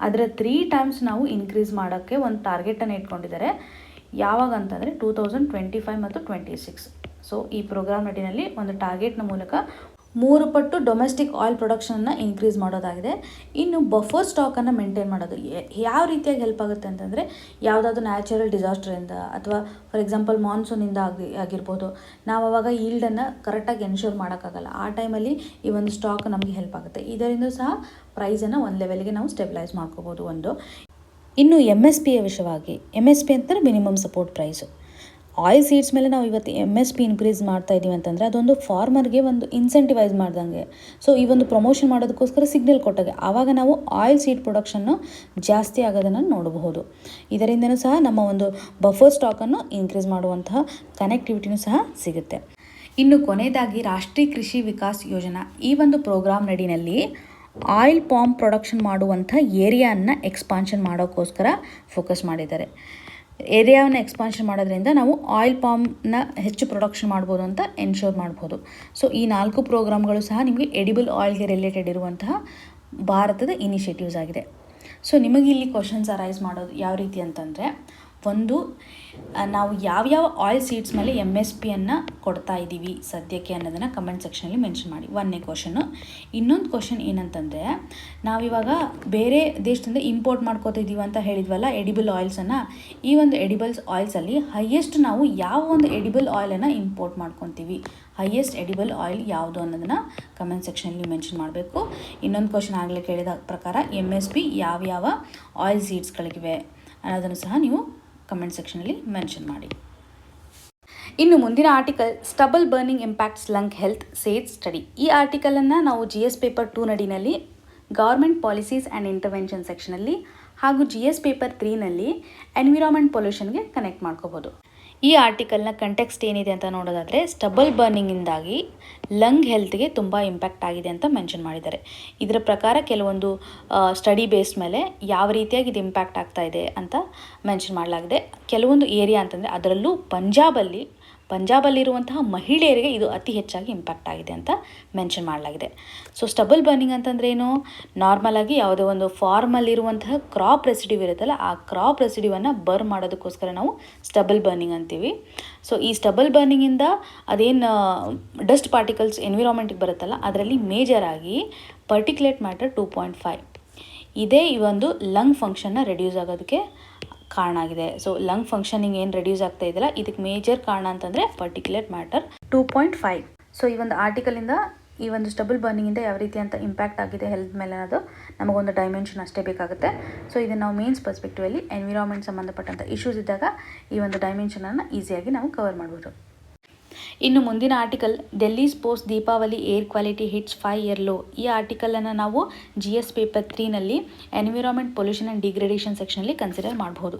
ಅದರ 3 ಟೈಮ್ಸ್ ನಾವು ಇನ್ಕ್ರೀಸ್ ಮಾಡೋಕ್ಕೆ ಒಂದು ಟಾರ್ಗೆಟನ್ನು ಇಟ್ಕೊಂಡಿದ್ದಾರೆ. ಯಾವಾಗ ಅಂತಂದರೆ 2025 ಮತ್ತು 26. ಸೊ ಈ ಪ್ರೋಗ್ರಾಮ್ ನಡಿನಲ್ಲಿ ಒಂದು ಟಾರ್ಗೆಟ್ನ ಮೂಲಕ 3 ಪಟ್ಟು ಡೊಮೆಸ್ಟಿಕ್ ಆಯಿಲ್ ಪ್ರೊಡಕ್ಷನನ್ನು ಇನ್ಕ್ರೀಸ್ ಮಾಡೋದಾಗಿದೆ. ಇನ್ನು ಬಫರ್ ಸ್ಟಾಕನ್ನು ಮೇಂಟೈನ್ ಮಾಡೋದು ಯಾವ ರೀತಿಯಾಗಿ ಹೆಲ್ಪ್ ಆಗುತ್ತೆ ಅಂತಂದರೆ, ಯಾವುದಾದ್ರೂ ನ್ಯಾಚುರಲ್ ಡಿಸಾಸ್ಟರಿಂದ ಅಥವಾ ಫಾರ್ ಎಕ್ಸಾಂಪಲ್ ಮಾನ್ಸೂನಿಂದ ಆಗಿರ್ಬೋದು, ನಾವು ಅವಾಗ ಈಲ್ಡನ್ನು ಕರೆಕ್ಟಾಗಿ ಎನ್ಶೋರ್ ಮಾಡೋಕ್ಕಾಗಲ್ಲ. ಆ ಟೈಮಲ್ಲಿ ಈ ಒಂದು ಸ್ಟಾಕ್ ನಮಗೆ ಹೆಲ್ಪ್ ಆಗುತ್ತೆ. ಇದರಿಂದ ಸಹ ಪ್ರೈಸನ್ನು ಒಂದು ಲೆವೆಲ್ಗೆ ನಾವು ಸ್ಟೆಬಿಲೈಸ್ ಮಾಡ್ಕೋಬೋದು. ಇನ್ನು MSP ವಿಷಯವಾಗಿ, MSP ಅಂತಂದರೆ minimum support price. Oil seeds ಮೇಲೆ ನಾವು ಇವತ್ತು MSP ಇನ್ಕ್ರೀಸ್ ಮಾಡ್ತಾ ಇದ್ದೀವಿ ಅಂತಂದರೆ ಅದೊಂದು ಫಾರ್ಮರ್ಗೆ ಒಂದು ಇನ್ಸೆಂಟಿವೈಸ್ ಮಾಡ್ದಂಗೆ. ಸೊ ಈ ಒಂದು ಪ್ರಮೋಷನ್ ಮಾಡೋದಕ್ಕೋಸ್ಕರ ಸಿಗ್ನಲ್ ಕೊಟ್ಟಾಗೆ ಆವಾಗ ನಾವು ಆಯಿಲ್ ಸೀಡ್ ಪ್ರೊಡಕ್ಷನ್ನು ಜಾಸ್ತಿ ಆಗೋದನ್ನು ನೋಡಬಹುದು. ಇದರಿಂದನೂ ಸಹ ನಮ್ಮ ಒಂದು ಬಫರ್ ಸ್ಟಾಕನ್ನು ಇನ್ಕ್ರೀಸ್ ಮಾಡುವಂತಹ ಕನೆಕ್ಟಿವಿಟಿನೂ ಸಹ ಸಿಗುತ್ತೆ. ಇನ್ನು ಕೊನೆಯದಾಗಿ ರಾಷ್ಟ್ರೀಯ ಕೃಷಿ ವಿಕಾಸ್ ಯೋಜನಾ ಈ ಒಂದು ಪ್ರೋಗ್ರಾಮ್ ನಡಿನಲ್ಲಿ ಆಯಿಲ್ ಪಾಮ್ ಪ್ರೊಡಕ್ಷನ್ ಮಾಡುವಂಥ ಏರಿಯಾನ ಎಕ್ಸ್ಪಾನ್ಷನ್ ಮಾಡೋಕ್ಕೋಸ್ಕರ ಫೋಕಸ್ ಮಾಡಿದ್ದಾರೆ. ಏರಿಯಾವನ್ನು ಎಕ್ಸ್ಪಾನ್ಷನ್ ಮಾಡೋದ್ರಿಂದ ನಾವು ಆಯಿಲ್ ಪಾಮ್ನ ಹೆಚ್ಚು ಪ್ರೊಡಕ್ಷನ್ ಮಾಡ್ಬೋದು ಅಂತ ಎನ್ಶೋರ್ ಮಾಡ್ಬೋದು. ಸೊ ಈ 4 ಪ್ರೋಗ್ರಾಮ್ಗಳು ಸಹ ನಿಮಗೆ ಎಡಿಬಲ್ ಆಯಿಲ್ಗೆ ರಿಲೇಟೆಡ್ ಇರುವಂತಹ ಭಾರತದ ಇನಿಷಿಯೇಟಿವ್ಸ್ ಆಗಿದೆ. ಸೊ ನಿಮಗೆ ಇಲ್ಲಿ ಕ್ವಶನ್ಸ್ ಅರೈಸ್ ಮಾಡೋದು ಯಾವ ರೀತಿ ಅಂತಂದರೆ, ಒಂದು ನಾವು ಯಾವ್ಯಾವ ಆಯಿಲ್ ಸೀಡ್ಸ್ ಮೇಲೆ MSPಯನ್ನು ಕೊಡ್ತಾ ಇದ್ದೀವಿ ಸದ್ಯಕ್ಕೆ ಅನ್ನೋದನ್ನು ಕಮೆಂಟ್ ಸೆಕ್ಷನಲ್ಲಿ ಮೆನ್ಷನ್ ಮಾಡಿ. ಒಂದನೇ ಕ್ವಶನು. ಇನ್ನೊಂದು ಕ್ವಶನ್ ಏನಂತಂದರೆ, ನಾವಿವಾಗ ಬೇರೆ ದೇಶದಿಂದ ಇಂಪೋರ್ಟ್ ಮಾಡ್ಕೋತಾ ಇದ್ದೀವಿ ಅಂತ ಹೇಳಿದ್ವಲ್ಲ ಎಡಿಬಲ್ ಆಯಿಲ್ಸನ್ನು. ಈ ಒಂದು ಎಡಿಬಲ್ಸ್ ಆಯಿಲ್ಸಲ್ಲಿ ಹೈಯೆಸ್ಟ್ ನಾವು ಯಾವ ಒಂದು ಎಡಿಬಲ್ ಆಯಿಲನ್ನು ಇಂಪೋರ್ಟ್ ಮಾಡ್ಕೊತೀವಿ, ಹೈಯೆಸ್ಟ್ ಎಡಿಬಲ್ ಆಯಿಲ್ ಯಾವುದು ಅನ್ನೋದನ್ನು ಕಮೆಂಟ್ ಸೆಕ್ಷನಲ್ಲಿ ಮೆನ್ಷನ್ ಮಾಡಬೇಕು. ಇನ್ನೊಂದು ಕ್ವಶನ್ ಆಗಲೇ ಕೇಳಿದ ಪ್ರಕಾರ MSP ಯಾವ್ಯಾವ ಆಯಿಲ್ ಸೀಡ್ಸ್ಗಳಿವೆ ಅನ್ನೋದನ್ನು ಸಹ ನೀವು ಕಮೆಂಟ್ ಸೆಕ್ಷನಲ್ಲಿ ಮೆನ್ಷನ್ ಮಾಡಿ. ಇನ್ನು ಮುಂದಿನ article, stubble burning impacts lung health says study. ಈ ಆರ್ಟಿಕಲನ್ನು ನಾವು GS ಪೇಪರ್ 2 ನಡಿನಲ್ಲಿ ಗವರ್ಮೆಂಟ್ ಪಾಲಿಸೀಸ್ ಆ್ಯಂಡ್ ಇಂಟರ್ವೆನ್ಷನ್ ಸೆಕ್ಷನಲ್ಲಿ ಹಾಗೂ GS ಪೇಪರ್ 3ನಲ್ಲಿ ಎನ್ವಿರಾನ್ಮೆಂಟ್ ಪೊಲ್ಯೂಷನ್ಗೆ ಕನೆಕ್ಟ್ ಮಾಡ್ಕೋಬೋದು. ಈ ಆರ್ಟಿಕಲ್ನ ಕಂಟೆಕ್ಸ್ಟ್ ಏನಿದೆ ಅಂತ ನೋಡೋದಾದರೆ, ಸ್ಟಬಲ್ ಬರ್ನಿಂಗಿಂದಾಗಿ ಲಂಗ್ ಹೆಲ್ತ್ಗೆ ತುಂಬ ಇಂಪ್ಯಾಕ್ಟ್ ಆಗಿದೆ ಅಂತ ಮೆನ್ಷನ್ ಮಾಡಿದ್ದಾರೆ. ಇದರ ಪ್ರಕಾರ ಕೆಲವೊಂದು ಸ್ಟಡಿ ಬೇಸ್ ಮೇಲೆ ಯಾವ ರೀತಿಯಾಗಿ ಇದು ಇಂಪ್ಯಾಕ್ಟ್ ಆಗ್ತಾ ಇದೆ ಅಂತ ಮೆನ್ಷನ್ ಮಾಡಲಾಗಿದೆ. ಕೆಲವೊಂದು ಏರಿಯಾ ಅಂತಂದರೆ ಅದರಲ್ಲೂ ಪಂಜಾಬಲ್ಲಿರುವಂತಹ ಮಹಿಳೆಯರಿಗೆ ಇದು ಅತಿ ಹೆಚ್ಚಾಗಿ ಇಂಪ್ಯಾಕ್ಟ್ ಆಗಿದೆ ಅಂತ ಮೆನ್ಷನ್ ಮಾಡಲಾಗಿದೆ. ಸೊ ಸ್ಟಬಲ್ ಬರ್ನಿಂಗ್ ಅಂತಂದ್ರೆ ಏನು, ನಾರ್ಮಲಾಗಿ ಯಾವುದೋ ಒಂದು ಫಾರ್ಮಲ್ಲಿರುವಂತಹ ಕ್ರಾಪ್ ರೆಸಿಡ್ಯೂ ಇರುತ್ತಲ್ಲ, ಆ ಕ್ರಾಪ್ ರೆಸಿಡ್ಯೂವನ್ನು ಬರ್ನ್ ಮಾಡೋದಕ್ಕೋಸ್ಕರ ನಾವು ಸ್ಟಬಲ್ ಬರ್ನಿಂಗ್ ಅಂತೀವಿ. ಸೊ ಈ ಸ್ಟಬಲ್ ಬರ್ನಿಂಗಿಂದ ಅದೇನು ಡಸ್ಟ್ ಪಾರ್ಟಿಕಲ್ಸ್ ಎನ್ವಿರಾನ್ಮೆಂಟಿಗೆ ಬರುತ್ತಲ್ಲ, ಅದರಲ್ಲಿ ಮೇಜರಾಗಿ ಪರ್ಟಿಕ್ಯುಲೇಟ್ ಮ್ಯಾಟರ್ 2.5 ಇದೇ ಈ ಒಂದು ಲಂಗ್ ಫಂಕ್ಷನ್ನ ರೆಡ್ಯೂಸ್ ಆಗೋದಕ್ಕೆ ಕಾರಣ ಆಗಿದೆ. ಸೊ ಲಂಗ್ ಫಂಕ್ಷನಿಂಗ್ ಏನು ರೆಡ್ಯೂಸ್ ಆಗ್ತಾ ಇದೆಯಲ್ಲ, ಇದಕ್ಕೆ ಮೇಜರ್ ಕಾರಣ ಅಂತಂದರೆ ಪರ್ಟಿಕ್ಯುಲೇಟ್ ಮ್ಯಾಟರ್ 2.5. ಸೊ ಈ ಒಂದು ಆರ್ಟಿಕಲಿಂದ ಈ ಒಂದು ಸ್ಟಬಲ್ ಬರ್ನಿಂಗಿಂದ ಯಾವ ರೀತಿ ಅಂತ ಇಂಪ್ಯಾಕ್ಟ್ ಆಗಿದೆ ಹೆಲ್ತ್ ಮೇಲೆ ಅನ್ನೋದು ನಮಗೊಂದು ಡೈಮೆನ್ಷನ್ ಅಷ್ಟೇ ಬೇಕಾಗುತ್ತೆ. ಸೊ ಇದನ್ನು ನಾವು ಮೇನ್ಸ್ ಪರ್ಸ್ಪೆಕ್ಟಿವಲ್ಲಿ ಎನ್ವಿರಾನ್ಮೆಂಟ್ ಸಂಬಂಧಪಟ್ಟಂಥ ಇಶ್ಯೂಸ್ ಇದ್ದಾಗ ಈ ಒಂದು ಡೈಮೆನ್ಷನನ್ನು ಈಸಿಯಾಗಿ ನಾವು ಕವರ್ ಮಾಡ್ಬೋದು. ಇನ್ನು ಮುಂದಿನ article, Delhi's post Deepavali air quality hits 5 year low. ಈ ಆರ್ಟಿಕಲನ್ನು ನಾವು GS ಪೇಪರ್ 3ನಲ್ಲಿ ಎನ್ವಿರಾನ್ಮೆಂಟ್ ಪೊಲ್ಯೂಷನ್ ಆ್ಯಂಡ್ ಡಿಗ್ರೇಡೇಷನ್ ಸೆಕ್ಷನಲ್ಲಿ ಕನ್ಸಿಡರ್ ಮಾಡ್ಬೋದು.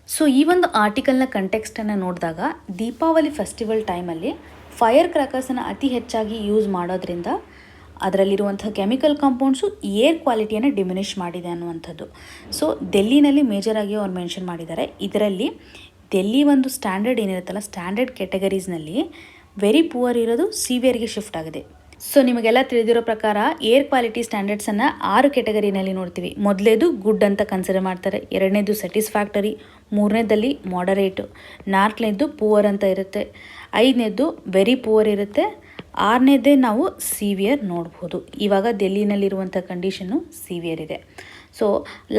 ಸೊ ಈ ಒಂದು ಆರ್ಟಿಕಲ್ನ ಕಂಟೆಕ್ಸ್ಟನ್ನು ನೋಡಿದಾಗ, ದೀಪಾವಳಿ ಫೆಸ್ಟಿವಲ್ ಟೈಮಲ್ಲಿ ಫೈರ್ ಕ್ರ್ಯಾಕರ್ಸನ್ನು ಅತಿ ಹೆಚ್ಚಾಗಿ ಯೂಸ್ ಮಾಡೋದ್ರಿಂದ ಅದರಲ್ಲಿರುವಂಥ ಕೆಮಿಕಲ್ ಕಾಂಪೌಂಡ್ಸು ಏರ್ ಕ್ವಾಲಿಟಿಯನ್ನು ಡಿಮಿನಿಷ್ ಮಾಡಿದೆ ಅನ್ನುವಂಥದ್ದು. ಸೊ ಡೆಲ್ಲಿನಲ್ಲಿ ಮೇಜರಾಗಿ ಅವ್ರು ಮೆನ್ಷನ್ ಮಾಡಿದ್ದಾರೆ. ಇದರಲ್ಲಿ ಡೆಲ್ಲಿ ಒಂದು ಸ್ಟ್ಯಾಂಡರ್ಡ್ ಏನಿರುತ್ತಲ್ಲ, ಸ್ಟ್ಯಾಂಡರ್ಡ್ ಕ್ಯಾಟಗರೀಸ್ನಲ್ಲಿ ವೆರಿ ಪುವರ್ ಇರೋದು ಸಿವಿಯರ್ಗೆ ಶಿಫ್ಟ್ ಆಗಿದೆ. ಸೊ ನಿಮಗೆಲ್ಲ ತಿಳಿದಿರೋ ಪ್ರಕಾರ ಏರ್ ಕ್ವಾಲಿಟಿ ಸ್ಟ್ಯಾಂಡರ್ಡ್ಸನ್ನು 6 ಕ್ಯಾಟಗರಿನಲ್ಲಿ ನೋಡ್ತೀವಿ. ಮೊದಲೇದು ಗುಡ್ ಅಂತ ಕನ್ಸಿಡರ್ ಮಾಡ್ತಾರೆ, ಎರಡನೇದು ಸ್ಯಾಟಿಸ್ಫ್ಯಾಕ್ಟರಿ, ಮೂರನೇದಲ್ಲಿ ಮಾಡರೇಟು, ನಾಲ್ಕನೇದು ಪುವರ್ ಅಂತ ಇರುತ್ತೆ, ಐದನೇದು ವೆರಿ ಪುವರ್ ಇರುತ್ತೆ, ಆರನೇದೇ ನಾವು ಸಿವಿಯರ್ ನೋಡ್ಬೋದು. ಇವಾಗ ಡೆಲ್ಲಿನಲ್ಲಿರುವಂಥ ಕಂಡೀಷನ್ನು ಸಿವಿಯರ್ ಇದೆ. ಸೊ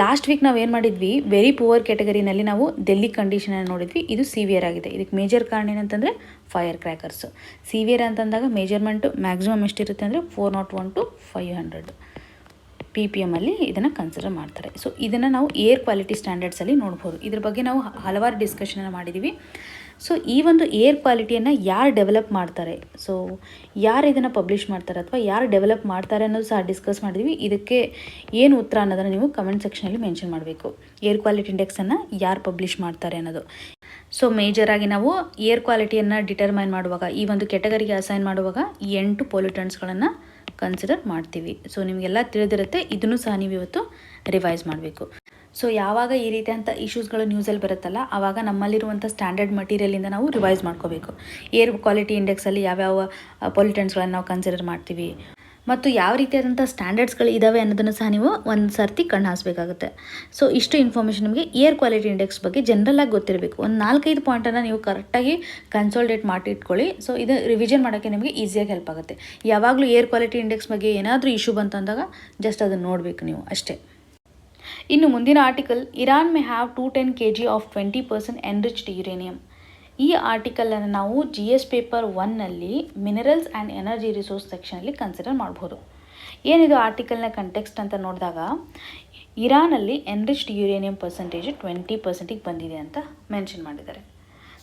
ಲಾಸ್ಟ್ ವೀಕ್ ನಾವು ಏನು ಮಾಡಿದ್ವಿ, ವೆರಿ ಪುವರ್ ಕ್ಯಾಟಗರಿನಲ್ಲಿ ನಾವು ಡೆಲ್ಲಿ ಕಂಡೀಷನನ್ನು ನೋಡಿದ್ವಿ, ಇದು ಸಿವಿಯರ್ ಆಗಿದೆ. ಇದಕ್ಕೆ ಮೇಜರ್ ಕಾರಣ ಏನಂತಂದರೆ ಫೈರ್ ಕ್ರ್ಯಾಕರ್ಸು. ಸಿವಿಯರ್ ಅಂತಂದಾಗ ಮೇಜರ್ಮೆಂಟು ಮ್ಯಾಕ್ಸಿಮಮ್ ಎಷ್ಟಿರುತ್ತೆ ಅಂದರೆ 401 to 500 PPM ಅಲ್ಲಿ ಇದನ್ನು ಕನ್ಸಿಡರ್ ಮಾಡ್ತಾರೆ. ಸೊ ಇದನ್ನು ನಾವು ಏರ್ ಕ್ವಾಲಿಟಿ ಸ್ಟ್ಯಾಂಡರ್ಡ್ಸಲ್ಲಿ ನೋಡ್ಬೋದು. ಇದ್ರ ಬಗ್ಗೆ ನಾವು ಹಲವಾರು ಡಿಸ್ಕಷನನ್ನು ಮಾಡಿದ್ದೀವಿ. ಸೊ ಈ ಒಂದು ಏರ್ ಕ್ವಾಲಿಟಿಯನ್ನು ಯಾರು ಡೆವಲಪ್ ಮಾಡ್ತಾರೆ, ಸೊ ಯಾರು ಇದನ್ನು ಪಬ್ಲಿಷ್ ಮಾಡ್ತಾರೆ ಅಥವಾ ಯಾರು ಡೆವಲಪ್ ಮಾಡ್ತಾರೆ ಅನ್ನೋದು ಸಹ ಡಿಸ್ಕಸ್ ಮಾಡಿದ್ವಿ. ಇದಕ್ಕೆ ಏನು ಉತ್ತರ ಅನ್ನೋದನ್ನು ನೀವು ಕಮೆಂಟ್ ಸೆಕ್ಷನಲ್ಲಿ ಮೆನ್ಷನ್ ಮಾಡಬೇಕು. ಏರ್ ಕ್ವಾಲಿಟಿ ಇಂಡೆಕ್ಸನ್ನು ಯಾರು ಪಬ್ಲಿಷ್ ಮಾಡ್ತಾರೆ ಅನ್ನೋದು. ಸೊ ಮೇಜರಾಗಿ ನಾವು ಏರ್ ಕ್ವಾಲಿಟಿಯನ್ನು ಡಿಟರ್ಮೈನ್ ಮಾಡುವಾಗ, ಈ ಒಂದು ಕೆಟಗರಿಗೆ ಅಸೈನ್ ಮಾಡುವಾಗ 8 ಪೊಲ್ಯೂಟೆಂಟ್ಸ್ಗಳನ್ನು ಕನ್ಸಿಡರ್ ಮಾಡ್ತೀವಿ. ಸೊ ನಿಮಗೆಲ್ಲ ತಿಳಿದಿರುತ್ತೆ, ಇದನ್ನು ಸಹ ನೀವು ಇವತ್ತು ರಿವೈಸ್ ಮಾಡಬೇಕು. ಸೊ ಯಾವಾಗ ಈ ರೀತಿಯಂಥ ಇಶ್ಯೂಸ್ಗಳು ನ್ಯೂಸಲ್ಲಿ ಬರುತ್ತಲ್ಲ, ಆವಾಗ ನಮ್ಮಲ್ಲಿರುವಂಥ ಸ್ಟ್ಯಾಂಡರ್ಡ್ ಮಟೀರಿಯಲಿಂದ ನಾವು ರಿವೈಸ್ ಮಾಡ್ಕೋಬೇಕು. ಏರ್ ಕ್ವಾಲಿಟಿ ಇಂಡೆಕ್ಸಲ್ಲಿ ಯಾವ್ಯಾವ ಪೊಲ್ಯೂಟೆಂಟ್ಸ್ಗಳನ್ನು ನಾವು ಕನ್ಸಿಡರ್ ಮಾಡ್ತೀವಿ ಮತ್ತು ಯಾವ ರೀತಿಯಾದಂಥ ಸ್ಟ್ಯಾಂಡರ್ಡ್ಸ್ಗಳು ಇದ್ದಾವೆ ಅನ್ನೋದನ್ನು ಸಹ ನೀವು ಒಂದು ಸರ್ತಿ ಕಣ್ಣು ಹಾಸಬೇಕಾಗುತ್ತೆ. ಸೊ ಇಷ್ಟು ಇನ್ಫಾರ್ಮೇಷನ್ ನಿಮಗೆ ಏರ್ ಕ್ವಾಲಿಟಿ ಇಂಡೆಕ್ಸ್ ಬಗ್ಗೆ ಜನರಲಾಗಿ ಗೊತ್ತಿರಬೇಕು. ಒಂದು 4-5 ಪಾಯಿಂಟನ್ನು ನೀವು ಕರೆಕ್ಟಾಗಿ ಕನ್ಸಾಲ್ಡೇಟ್ ಮಾಡಿ ಇಟ್ಕೊಳ್ಳಿ. ಸೊ ಇದು ರಿವಿಷನ್ ಮಾಡೋಕ್ಕೆ ನಿಮಗೆ ಈಸಿಯಾಗಿ ಹೆಲ್ಪ್ ಆಗುತ್ತೆ. ಯಾವಾಗಲೂ ಏರ್ ಕ್ವಾಲಿಟಿ ಇಂಡೆಕ್ಸ್ ಬಗ್ಗೆ ಏನಾದರೂ ಇಶ್ಯೂ ಬಂತಂದಾಗ ಜಸ್ಟ್ ಅದನ್ನು ನೋಡಬೇಕು ನೀವು ಅಷ್ಟೇ. ಇನ್ನು ಮುಂದಿನ article, Iran may have 210 kg of 20% enriched uranium. ಈ ಆರ್ಟಿಕಲನ್ನು ನಾವು GS ಪೇಪರ್ 1ನಲ್ಲಿ ಮಿನರಲ್ಸ್ ಆ್ಯಂಡ್ ಎನರ್ಜಿ ರಿಸೋರ್ಸ್ ಸೆಕ್ಷನಲ್ಲಿ ಕನ್ಸಿಡರ್ ಮಾಡ್ಬೋದು. ಏನಿದು ಆರ್ಟಿಕಲ್ನ ಕಂಟೆಕ್ಸ್ಟ್ ಅಂತ ನೋಡಿದಾಗ, ಇರಾನಲ್ಲಿ ಎನ್ರಿಚ್ಡ್ ಯುರೇನಿಯಂ ಪರ್ಸೆಂಟೇಜ್ 20%ಗೆ ಬಂದಿದೆ ಅಂತ ಮೆನ್ಷನ್ ಮಾಡಿದ್ದಾರೆ.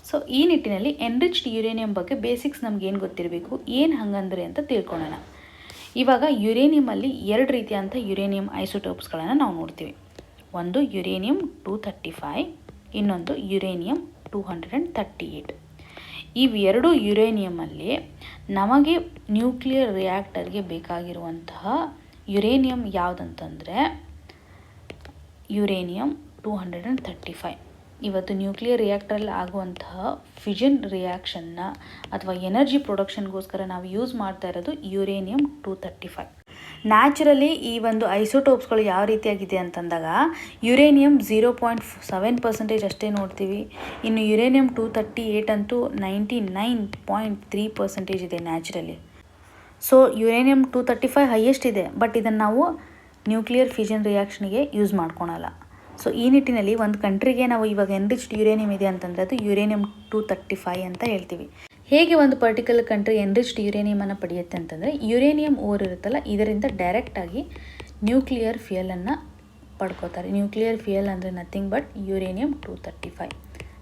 ಸೊ ಈ ನಿಟ್ಟಿನಲ್ಲಿ ಎನ್ರಿಚ್ಡ್ ಯುರೇನಿಯಂ ಬಗ್ಗೆ ಬೇಸಿಕ್ಸ್ ನಮಗೇನು ಗೊತ್ತಿರಬೇಕು, ಏನು ಹಂಗಂದ್ರೆ ಅಂತ ತಿಳ್ಕೊಳ್ಳೋಣ. ಇವಾಗ ಯುರೇನಿಯಮಲ್ಲಿ 2 ರೀತಿಯಾದಂಥ ಯುರೇನಿಯಂ ಐಸೋಟೋಪ್ಸ್ಗಳನ್ನು ನಾವು ನೋಡ್ತೀವಿ. ಒಂದು ಯುರೇನಿಯಂ 235, ಇನ್ನೊಂದು ಯುರೇನಿಯಂ 238. ಇವೆರಡು ಯುರೇನಿಯಮಲ್ಲಿ ನಮಗೆ ನ್ಯೂಕ್ಲಿಯರ್ ರಿಯಾಕ್ಟರ್ಗೆ ಬೇಕಾಗಿರುವಂತಹ ಯುರೇನಿಯಂ ಯಾವುದಂತಂದರೆ ಯುರೇನಿಯಂ 235. ಇವತ್ತು ನ್ಯೂಕ್ಲಿಯರ್ ರಿಯಾಕ್ಟರಲ್ಲಿ ಆಗುವಂತಹ ಫಿಷನ್ ರಿಯಾಕ್ಷನ್ನ ಅಥವಾ ಎನರ್ಜಿ ಪ್ರೊಡಕ್ಷನ್ಗೋಸ್ಕರ ನಾವು ಯೂಸ್ ಮಾಡ್ತಾ ಇರೋದು ಯುರೇನಿಯಂ 235. ನ್ಯಾಚುರಲಿ ಈ ಒಂದು ಐಸೋಟೋಪ್ಸ್ಗಳು ಯಾವ ರೀತಿಯಾಗಿದೆ ಅಂತಂದಾಗ ಯುರೇನಿಯಂ 0.7% ಅಷ್ಟೇ ನೋಡ್ತೀವಿ. ಇನ್ನು ಯುರೇನಿಯಂ 238 ಅಂತೂ 99.3% ಇದೆ ನ್ಯಾಚುರಲಿ. ಸೊ ಯುರೇನಿಯಂ 235 ಹೈಯೆಸ್ಟ್ ಇದೆ, ಬಟ್ ಇದನ್ನು ನಾವು ನ್ಯೂಕ್ಲಿಯರ್ ಫ್ಯೂಷನ್ ರಿಯಾಕ್ಷನ್ಗೆ ಯೂಸ್ ಮಾಡ್ಕೊಳಲ್ಲ. ಸೊ ಈ ನಿಟ್ಟಿನಲ್ಲಿ ಒಂದು ಕಂಟ್ರಿಗೆ ನಾವು ಇವಾಗ ಎನ್ರಿಚ್ಡ್ ಯುರೇನಿಯಂ ಇದೆ ಅಂತಂದರೆ ಅದು ಯುರೇನಿಯಂ 235 ಅಂತ ಹೇಳ್ತೀವಿ. ಹೇಗೆ ಒಂದು ಪರ್ಟಿಕ್ಯುಲರ್ ಕಂಟ್ರಿ ಎನ್ರಿಚ್ಡ್ ಯುರೇನಿಯಮನ್ನು ಪಡೆಯುತ್ತೆ ಅಂತಂದರೆ, ಯುರೇನಿಯಂ ಓರ್ ಇರುತ್ತಲ್ಲ ಇದರಿಂದ ಡೈರೆಕ್ಟಾಗಿ ನ್ಯೂಕ್ಲಿಯರ್ ಫ್ಯೂಯಲನ್ನು ಪಡ್ಕೋತಾರೆ. ನ್ಯೂಕ್ಲಿಯರ್ ಫ್ಯೂಯಲ್ ಅಂದರೆ ನಥಿಂಗ್ ಬಟ್ ಯುರೇನಿಯಂ 235,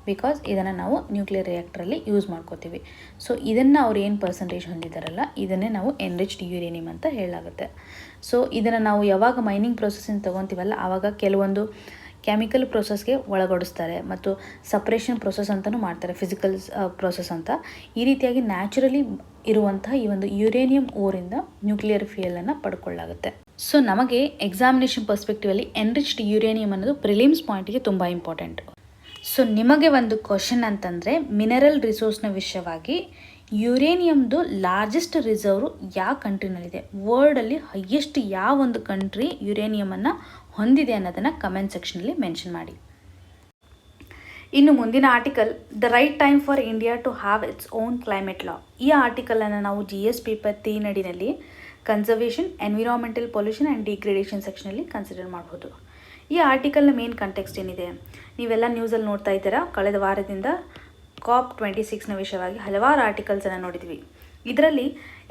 ಬಿಕಾಸ್ ಇದನ್ನು ನಾವು ನ್ಯೂಕ್ಲಿಯರ್ ರಿಯಾಕ್ಟ್ರಲ್ಲಿ ಯೂಸ್ ಮಾಡ್ಕೋತೀವಿ. ಸೊ ಇದನ್ನು ಅವ್ರು ಏನು ಪರ್ಸೆಂಟೇಜ್ ಹೊಂದಿದ್ದಾರಲ್ಲ ಇದನ್ನೇ ನಾವು ಎನ್ರಿಚ್ಡ್ ಯುರೇನಿಯಂ ಅಂತ ಹೇಳಾಗುತ್ತೆ. ಸೊ ಇದನ್ನು ನಾವು ಯಾವಾಗ ಮೈನಿಂಗ್ ಪ್ರೊಸೆಸ್ಸಿಂದ ತೊಗೊತೀವಲ್ಲ ಆವಾಗ ಕೆಲವೊಂದು ಕೆಮಿಕಲ್ ಪ್ರೊಸೆಸ್ಗೆ ಒಳಗೊಡಿಸ್ತಾರೆ ಮತ್ತು ಸಪ್ರೇಷನ್ ಪ್ರೊಸೆಸ್ ಅಂತಲೂ ಮಾಡ್ತಾರೆ, ಫಿಸಿಕಲ್ ಪ್ರೊಸೆಸ್ ಅಂತ. ಈ ರೀತಿಯಾಗಿ ನ್ಯಾಚುರಲಿ ಇರುವಂತಹ ಈ ಒಂದು ಯುರೇನಿಯಂ ಓರಿಂದ ನ್ಯೂಕ್ಲಿಯರ್ ಫ್ಯೂಯಲನ್ನು ಪಡ್ಕೊಳ್ಳಾಗುತ್ತೆ. ಸೊ ನಮಗೆ ಎಕ್ಸಾಮಿನೇಷನ್ ಪರ್ಸ್ಪೆಕ್ಟಿವಲ್ಲಿ ಎನ್ರಿಚ್ಡ್ ಯುರೇನಿಯಂ ಅನ್ನೋದು ಪ್ರಿಲಿಮ್ಸ್ ಪಾಯಿಂಟಿಗೆ ತುಂಬ ಇಂಪಾರ್ಟೆಂಟ್. ಸೊ ನಿಮಗೆ ಒಂದು ಕ್ವಶನ್ ಅಂತಂದರೆ, ಮಿನರಲ್ ರಿಸೋರ್ಸ್ನ ವಿಷಯವಾಗಿ ಯುರೇನಿಯಮ್ದು ಲಾರ್ಜೆಸ್ಟ್ ರಿಸರ್ವ್ ಯಾವ ಕಂಟ್ರಿನಲ್ಲಿದೆ, ವರ್ಲ್ಡಲ್ಲಿ ಹೈಯೆಸ್ಟ್ ಯಾವ ಒಂದು ಕಂಟ್ರಿ ಯುರೇನಿಯಮನ್ನು ಹೊಂದಿದೆ ಅನ್ನೋದನ್ನು ಕಮೆಂಟ್ ಸೆಕ್ಷನಲ್ಲಿ ಮೆನ್ಷನ್ ಮಾಡಿ. ಇನ್ನು ಮುಂದಿನ article, the right time for India to have its own climate law. ಈ ಆರ್ಟಿಕಲನ್ನು ನಾವು GS ಪೇಪರ್ 3 ನಡಿನಲ್ಲಿ conservation, environmental pollution and degradation ಸೆಕ್ಷನಲ್ಲಿ ಕನ್ಸಿಡರ್ ಮಾಡ್ಬೋದು. ಈ ಆರ್ಟಿಕಲ್ನ ಮೇನ್ ಕಂಟೆಕ್ಸ್ಟ್ ಏನಿದೆ, ನೀವೆಲ್ಲ ನ್ಯೂಸಲ್ಲಿ ನೋಡ್ತಾ ಇದ್ದೀರಾ. ಕಳೆದ ವಾರದಿಂದ COP26ನ ವಿಷಯವಾಗಿ ಹಲವಾರು ಆರ್ಟಿಕಲ್ಸನ್ನು ನೋಡಿದ್ವಿ. ಇದರಲ್ಲಿ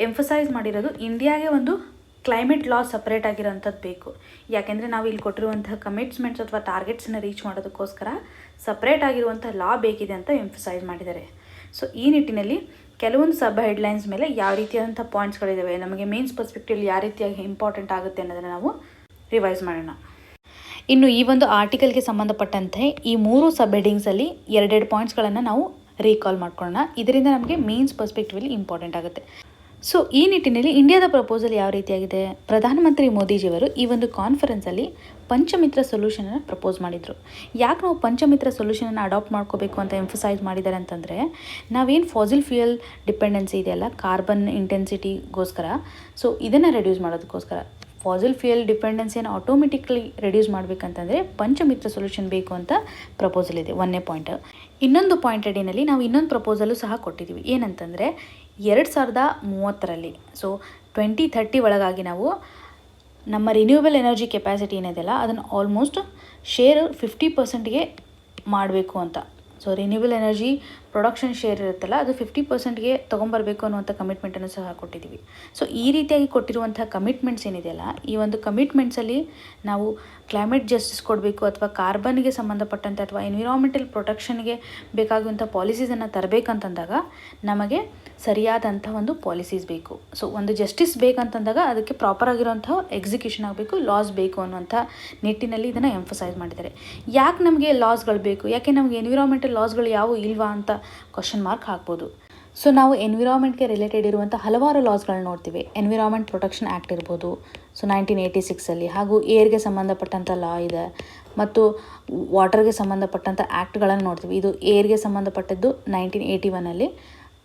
ಎಂಫಸೈಸ್ ಮಾಡಿರೋದು ಇಂಡಿಯಾಗೆ ಒಂದು ಕ್ಲೈಮೇಟ್ ಲಾ ಸಪ್ರೇಟ್ ಆಗಿರೋಂಥದ್ದು ಬೇಕು. ಯಾಕೆಂದರೆ ನಾವು ಇಲ್ಲಿ ಕೊಟ್ಟಿರುವಂತಹ ಕಮಿಟ್ಮೆಂಟ್ಸ್ ಅಥವಾ ಟಾರ್ಗೆಟ್ಸನ್ನು ರೀಚ್ ಮಾಡೋದಕ್ಕೋಸ್ಕರ ಸಪ್ರೇಟ್ ಆಗಿರುವಂಥ ಲಾ ಬೇಕಿದೆ ಅಂತ ಎಂಫಸೈಸ್ ಮಾಡಿದ್ದಾರೆ. ಸೊ ಈ ನಿಟ್ಟಿನಲ್ಲಿ ಕೆಲವೊಂದು ಸಬ್ ಹೆಡ್ಲೈನ್ಸ್ ಮೇಲೆ ಯಾವ ರೀತಿಯಾದಂಥ ಪಾಯಿಂಟ್ಸ್ಗಳಿದ್ದಾವೆ, ನಮಗೆ ಮೇನ್ಸ್ ಪರ್ಸ್ಪೆಕ್ಟಿವ್ ಯಾವ ರೀತಿಯಾಗಿ ಇಂಪಾರ್ಟೆಂಟ್ ಆಗುತ್ತೆ ಅನ್ನೋದನ್ನು ನಾವು ರಿವೈಸ್ ಮಾಡೋಣ. ಇನ್ನು ಈ ಒಂದು ಆರ್ಟಿಕಲ್ಗೆ ಸಂಬಂಧಪಟ್ಟಂತೆ ಈ 3 ಸಬ್ ಹೆಡಿಂಗ್ಸಲ್ಲಿ 2 ಪಾಯಿಂಟ್ಸ್ಗಳನ್ನು ನಾವು ರೀಕಾಲ್ ಮಾಡ್ಕೊಳ್ಳೋಣ. ಇದರಿಂದ ನಮಗೆ ಮೇನ್ಸ್ ಪರ್ಸ್ಪೆಕ್ಟಿವಲ್ಲಿ ಇಂಪಾರ್ಟೆಂಟ್ ಆಗುತ್ತೆ. ಸೊ ಈ ನಿಟ್ಟಿನಲ್ಲಿ ಇಂಡಿಯಾದ ಪ್ರಪೋಸಲ್ ಯಾವ ರೀತಿಯಾಗಿದೆ, ಪ್ರಧಾನಮಂತ್ರಿ ಮೋದಿಜಿಯವರು ಈ ಒಂದು ಕಾನ್ಫರೆನ್ಸಲ್ಲಿ ಪಂಚಮಿತ್ರ ಸೊಲ್ಯೂಷನನ್ನು ಪ್ರಪೋಸ್ ಮಾಡಿದರು. ಯಾಕೆ ನಾವು ಪಂಚಮಿತ್ರ ಸೊಲ್ಯೂಷನನ್ನು ಅಡಾಪ್ಟ್ ಮಾಡ್ಕೋಬೇಕು ಅಂತ ಎಂಫಸೈಸ್ ಮಾಡಿದ್ದಾರೆ ಅಂತಂದರೆ, ನಾವೇನು ಫಾಸಿಲ್ ಫ್ಯೂಯಲ್ ಡಿಪೆಂಡೆನ್ಸಿ ಇದೆಯಲ್ಲ, ಕಾರ್ಬನ್ ಇಂಟೆನ್ಸಿಟಿಗೋಸ್ಕರ, ಸೊ ಇದನ್ನು ರೆಡ್ಯೂಸ್ ಮಾಡೋದಕ್ಕೋಸ್ಕರ ಫಾಸಿಲ್ ಫ್ಯೂಯಲ್ ಡಿಪೆಂಡೆನ್ಸಿಯನ್ನು ಆಟೋಮೆಟಿಕ್ಲಿ ರೆಡ್ಯೂಸ್ ಮಾಡಬೇಕಂತಂದರೆ ಪಂಚಮಿತ್ರ ಸೊಲ್ಯೂಷನ್ ಬೇಕು ಅಂತ ಪ್ರಪೋಸಲ್ ಇದೆ, 1ನೇ ಪಾಯಿಂಟ್. ಇನ್ನೊಂದು ಪಾಯಿಂಟ್ ಅಡಿನಲ್ಲಿ ನಾವು ಇನ್ನೊಂದು ಪ್ರಪೋಸಲು ಸಹ ಕೊಟ್ಟಿದ್ದೀವಿ. ಏನಂತಂದರೆ 2030ರಲ್ಲಿ, ಸೊ 2030 ಒಳಗಾಗಿ ನಾವು ನಮ್ಮ ರಿನ್ಯೂವಬಲ್ ಎನರ್ಜಿ ಕೆಪಾಸಿಟಿ ಏನಿದೆಯಲ್ಲ ಅದನ್ನು ಆಲ್ಮೋಸ್ಟ್ ಶೇರ್ 50%ಗೆ ಮಾಡಬೇಕು ಅಂತ. So renewable energy production share ಇರುತ್ತಲ್ಲ ಅದು 50%ಗೆ ತೊಗೊಂಬರಬೇಕು ಅನ್ನುವಂಥ ಕಮಿಟ್ಮೆಂಟನ್ನು ಸಹ ಕೊಟ್ಟಿದ್ದೀವಿ. ಸೊ ಈ ರೀತಿಯಾಗಿ ಕೊಟ್ಟಿರುವಂಥ ಕಮಿಟ್ಮೆಂಟ್ಸ್ ಏನಿದೆಯಲ್ಲ, ಈ ಒಂದು ಕಮಿಟ್ಮೆಂಟ್ಸಲ್ಲಿ ನಾವು ಕ್ಲೈಮೇಟ್ ಜಸ್ಟಿಸ್ ಕೊಡಬೇಕು ಅಥವಾ ಕಾರ್ಬನ್ಗೆ ಸಂಬಂಧಪಟ್ಟಂತೆ ಅಥವಾ ಎನ್ವಿರಾನ್ಮೆಂಟಲ್ ಪ್ರೊಟೆಕ್ಷನ್ಗೆ ಬೇಕಾಗುವಂಥ ಪಾಲಿಸೀಸನ್ನು ತರಬೇಕಂತಂದಾಗ ನಮಗೆ ಸರಿಯಾದಂಥ ಒಂದು ಪಾಲಿಸೀಸ್ ಬೇಕು. ಸೊ ಒಂದು ಜಸ್ಟಿಸ್ ಬೇಕಂತಂದಾಗ ಅದಕ್ಕೆ ಪ್ರಾಪರ್ ಆಗಿರೋಂಥ ಎಕ್ಸಿಕ್ಯೂಷನ್ ಆಗಬೇಕು, ಲಾಸ್ ಬೇಕು ಅನ್ನುವಂಥ ನಿಟ್ಟಿನಲ್ಲಿ ಇದನ್ನು ಎಂಫಸೈಸ್ ಮಾಡಿದ್ದಾರೆ. ಯಾಕೆ ನಮಗೆ ಲಾಸ್ಗಳು ಬೇಕು, ಯಾಕೆ ನಮಗೆ ಎನ್ವಿರಾನ್ಮೆಂಟಲ್ ಲಾಸ್ಗಳು ಯಾವುವು ಇಲ್ವಾ ಅಂತ ಕ್ವಶನ್ ಮಾರ್ಕ್ ಹಾಕ್ಬೋದು. ಸೊ ನಾವು ಎನ್ವಿರಾನ್ಮೆಂಟ್ಗೆ ರಿಲೇಟೆಡ್ ಇರುವಂಥ ಹಲವಾರು ಲಾಸ್ಗಳನ್ನ ನೋಡ್ತೀವಿ. ಎನ್ವಿರಾನ್ಮೆಂಟ್ ಪ್ರೊಟೆಕ್ಷನ್ ಆ್ಯಕ್ಟ್ ಇರ್ಬೋದು, ಸೊ 1986ಅಲ್ಲಿ, ಹಾಗೂ ಏರ್ಗೆ ಸಂಬಂಧಪಟ್ಟಂಥ ಲಾ ಇದೆ, ಮತ್ತು ವಾಟರ್ಗೆ ಸಂಬಂಧಪಟ್ಟಂಥ ಆ್ಯಕ್ಟ್ಗಳನ್ನು ನೋಡ್ತೀವಿ. ಇದು ಏರ್ಗೆ ಸಂಬಂಧಪಟ್ಟದ್ದು 1981ಅಲ್ಲಿ,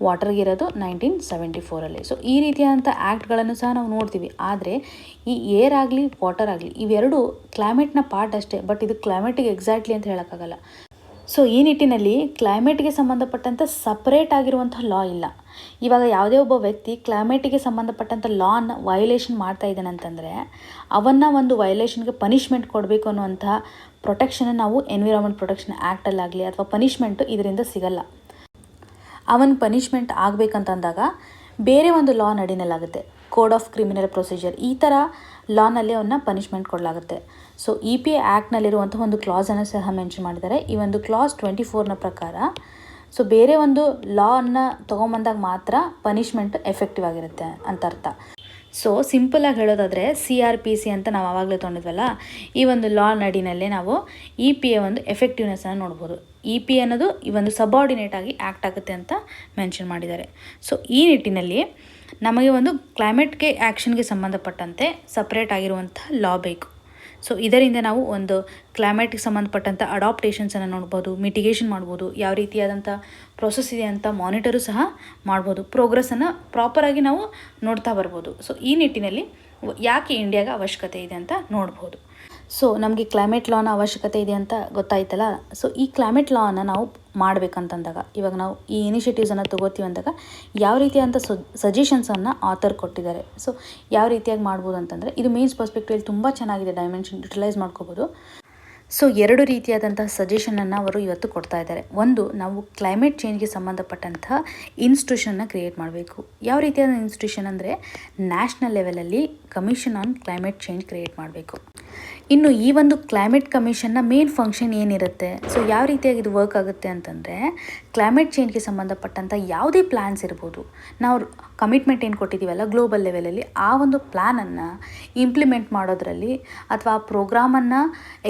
ವಾಟರ್ಗೆ ಇರೋದು 1974ಅಲ್ಲಿ. ಸೊ ಈ ರೀತಿಯಾದಂಥ ಆ್ಯಕ್ಟ್ಗಳನ್ನು ಸಹ ನಾವು ನೋಡ್ತೀವಿ. ಆದರೆ ಈ ಏರ್ ಆಗಲಿ ವಾಟರ್ ಆಗಲಿ ಇವೆರಡು ಕ್ಲೈಮೇಟ್ನ ಪಾರ್ಟ್ ಅಷ್ಟೇ, ಬಟ್ ಇದು ಕ್ಲೈಮೇಟಿಗೆ ಎಕ್ಸಾಕ್ಟ್ಲಿ ಅಂತ ಹೇಳೋಕ್ಕಾಗಲ್ಲ. ಸೊ ಈ ನಿಟ್ಟಿನಲ್ಲಿ ಕ್ಲೈಮೇಟ್ಗೆ ಸಂಬಂಧಪಟ್ಟಂಥ ಸಪ್ರೇಟ್ ಆಗಿರುವಂಥ ಲಾ ಇಲ್ಲ. ಇವಾಗ ಯಾವುದೇ ಒಬ್ಬ ವ್ಯಕ್ತಿ ಕ್ಲೈಮೇಟಿಗೆ ಸಂಬಂಧಪಟ್ಟಂಥ ಲಾನ ವೈಲೇಷನ್ ಮಾಡ್ತಾ ಇದ್ದಾನೆ ಅಂತಂದರೆ ಅವನ್ನು ಒಂದು ವೈಲೇಷನ್ಗೆ ಪನಿಷ್ಮೆಂಟ್ ಕೊಡಬೇಕು ಅನ್ನುವಂಥ ಪ್ರೊಟೆಕ್ಷನ್ ನಾವು ಎನ್ವಿರಾನ್ಮೆಂಟ್ ಪ್ರೊಟೆಕ್ಷನ್ ಆ್ಯಕ್ಟಲ್ಲಾಗಲಿ ಅಥವಾ ಪನಿಷ್ಮೆಂಟು ಇದರಿಂದ ಸಿಗಲ್ಲ. ಅವನ ಪನಿಷ್ಮೆಂಟ್ ಆಗಬೇಕಂತಂದಾಗ ಬೇರೆ ಒಂದು ಲಾ ನಡಿನಲಾಗುತ್ತೆ, ಕೋಡ್ ಆಫ್ ಕ್ರಿಮಿನಲ್ ಪ್ರೊಸೀಜರ್, ಈ ಥರ ಲಾನಲ್ಲಿ ಅವನ್ನ ಪನಿಷ್ಮೆಂಟ್ ಕೊಡಲಾಗುತ್ತೆ. ಸೊ EPA ಆ್ಯಕ್ಟ್ನಲ್ಲಿರುವಂಥ ಒಂದು ಕ್ಲಾಸನ್ನು ಸಹ ಮೆನ್ಷನ್ ಮಾಡಿದ್ದಾರೆ. ಈ ಒಂದು ಕ್ಲಾಸ್ 24ನ ಪ್ರಕಾರ ಸೊ ಬೇರೆ ಒಂದು ಲಾವನ್ನು ತೊಗೊಂಬಂದಾಗ ಮಾತ್ರ ಪನಿಷ್ಮೆಂಟ್ ಎಫೆಕ್ಟಿವ್ ಆಗಿರುತ್ತೆ ಅಂತ ಅರ್ಥ. ಸೊ ಸಿಂಪಲಾಗಿ ಹೇಳೋದಾದರೆ CRPC ಅಂತ ನಾವು ಆವಾಗಲೇ ತೊಗೊಂಡಿದ್ವಲ್ಲ, ಈ ಒಂದು ಲಾ ನಡಿನಲ್ಲೇ ನಾವು EPA ಒಂದು ಎಫೆಕ್ಟಿವ್ನೆಸ್ಸನ್ನು ನೋಡ್ಬೋದು. EPA ಅನ್ನೋದು ಈ ಒಂದು ಸಬಾರ್ಡಿನೇಟ್ ಆಗಿ ಆ್ಯಕ್ಟ್ ಆಗುತ್ತೆ ಅಂತ ಮೆನ್ಷನ್ ಮಾಡಿದ್ದಾರೆ. ಸೊ ಈ ನಿಟ್ಟಿನಲ್ಲಿ ನಮಗೆ ಒಂದು ಕ್ಲೈಮೇಟ್ಗೆ ಆ್ಯಕ್ಷನ್ಗೆ ಸಂಬಂಧಪಟ್ಟಂತೆ ಸಪ್ರೇಟ್ ಆಗಿರುವಂಥ ಲಾ ಬೇಕು. ಸೊ ಇದರಿಂದ ನಾವು ಒಂದು ಕ್ಲೈಮೇಟ್ಗೆ ಸಂಬಂಧಪಟ್ಟಂಥ ಅಡಾಪ್ಟೇಷನ್ಸನ್ನು ನೋಡ್ಬೋದು, ಮಿಟಿಗೇಷನ್ ಮಾಡ್ಬೋದು, ಯಾವ ರೀತಿಯಾದಂಥ ಪ್ರೊಸೆಸ್ ಇದೆ ಅಂತ ಮಾನಿಟರು ಸಹ ಮಾಡ್ಬೋದು, ಪ್ರೋಗ್ರೆಸ್ಸನ್ನು ಪ್ರಾಪರಾಗಿ ನಾವು ನೋಡ್ತಾ ಬರ್ಬೋದು. ಸೊ ಈ ನಿಟ್ಟಿನಲ್ಲಿ ಯಾಕೆ ಇಂಡಿಯಾಗೆ ಅವಶ್ಯಕತೆ ಇದೆ ಅಂತ ನೋಡ್ಬೋದು. ಸೊ ನಮಗೆ ಕ್ಲೈಮೇಟ್ ಲಾನ ಅವಶ್ಯಕತೆ ಇದೆ ಅಂತ ಗೊತ್ತಾಯ್ತಲ್ಲ. ಸೊ ಈ ಕ್ಲೈಮೇಟ್ ಲಾನ ನಾವು ಮಾಡಬೇಕಂತಂದಾಗ, ಇವಾಗ ನಾವು ಈ ಇನಿಷಿಯೇಟಿವ್ಸನ್ನು ತೊಗೋತೀವಿ ಅಂದಾಗ ಯಾವ ರೀತಿಯಾದಂಥ ಸಜೆಷನ್ಸನ್ನು ಆಥರ್ ಕೊಟ್ಟಿದ್ದಾರೆ. ಸೊ ಯಾವ ರೀತಿಯಾಗಿ ಮಾಡ್ಬೋದು ಅಂತಂದರೆ, ಇದು ಮೇನ್ಸ್ ಪರ್ಸ್ಪೆಕ್ಟಿವಲ್ಲಿ ತುಂಬ ಚೆನ್ನಾಗಿದೆ, ಡೈಮೆನ್ಷನ್ ಯುಟಿಲೈಸ್ ಮಾಡ್ಕೋಬೋದು. ಸೊ 2 ರೀತಿಯಾದಂತಹ ಸಜೆಷನನ್ನು ಅವರು ಇವತ್ತು ಕೊಡ್ತಾ ಇದ್ದಾರೆ. ಒಂದು, ನಾವು ಕ್ಲೈಮೇಟ್ ಚೇಂಜ್ಗೆ ಸಂಬಂಧಪಟ್ಟಂತಹ ಇನ್ಸ್ಟಿಟ್ಯೂಷನ್ನ ಕ್ರಿಯೇಟ್ ಮಾಡಬೇಕು. ಯಾವ ರೀತಿಯಾದ ಇನ್ಸ್ಟಿಟ್ಯೂಷನ್ ಅಂದರೆ, ನ್ಯಾಷನಲ್ ಲೆವೆಲಲ್ಲಿ commission on climate change create ಮಾಡಬೇಕು. ಇನ್ನು ಈ ಒಂದು ಕ್ಲೈಮೇಟ್ ಕಮಿಷನ್ನ ಮೇನ್ ಫಂಕ್ಷನ್ ಏನಿರುತ್ತೆ, ಸೊ ಯಾವ ರೀತಿಯಾಗಿ ಇದು ವರ್ಕ್ ಆಗುತ್ತೆ ಅಂತಂದರೆ, ಕ್ಲೈಮೇಟ್ ಚೇಂಜ್ಗೆ ಸಂಬಂಧಪಟ್ಟಂಥ ಯಾವುದೇ ಪ್ಲ್ಯಾನ್ಸ್ ಇರ್ಬೋದು, ನಾವು ಕಮಿಟ್ಮೆಂಟ್ ಏನು ಕೊಟ್ಟಿದ್ದೀವಲ್ಲ ಗ್ಲೋಬಲ್ ಲೆವೆಲಲ್ಲಿ, ಆ ಒಂದು ಪ್ಲ್ಯಾನನ್ನು ಇಂಪ್ಲಿಮೆಂಟ್ ಮಾಡೋದ್ರಲ್ಲಿ ಅಥವಾ ಆ ಪ್ರೋಗ್ರಾಮನ್ನು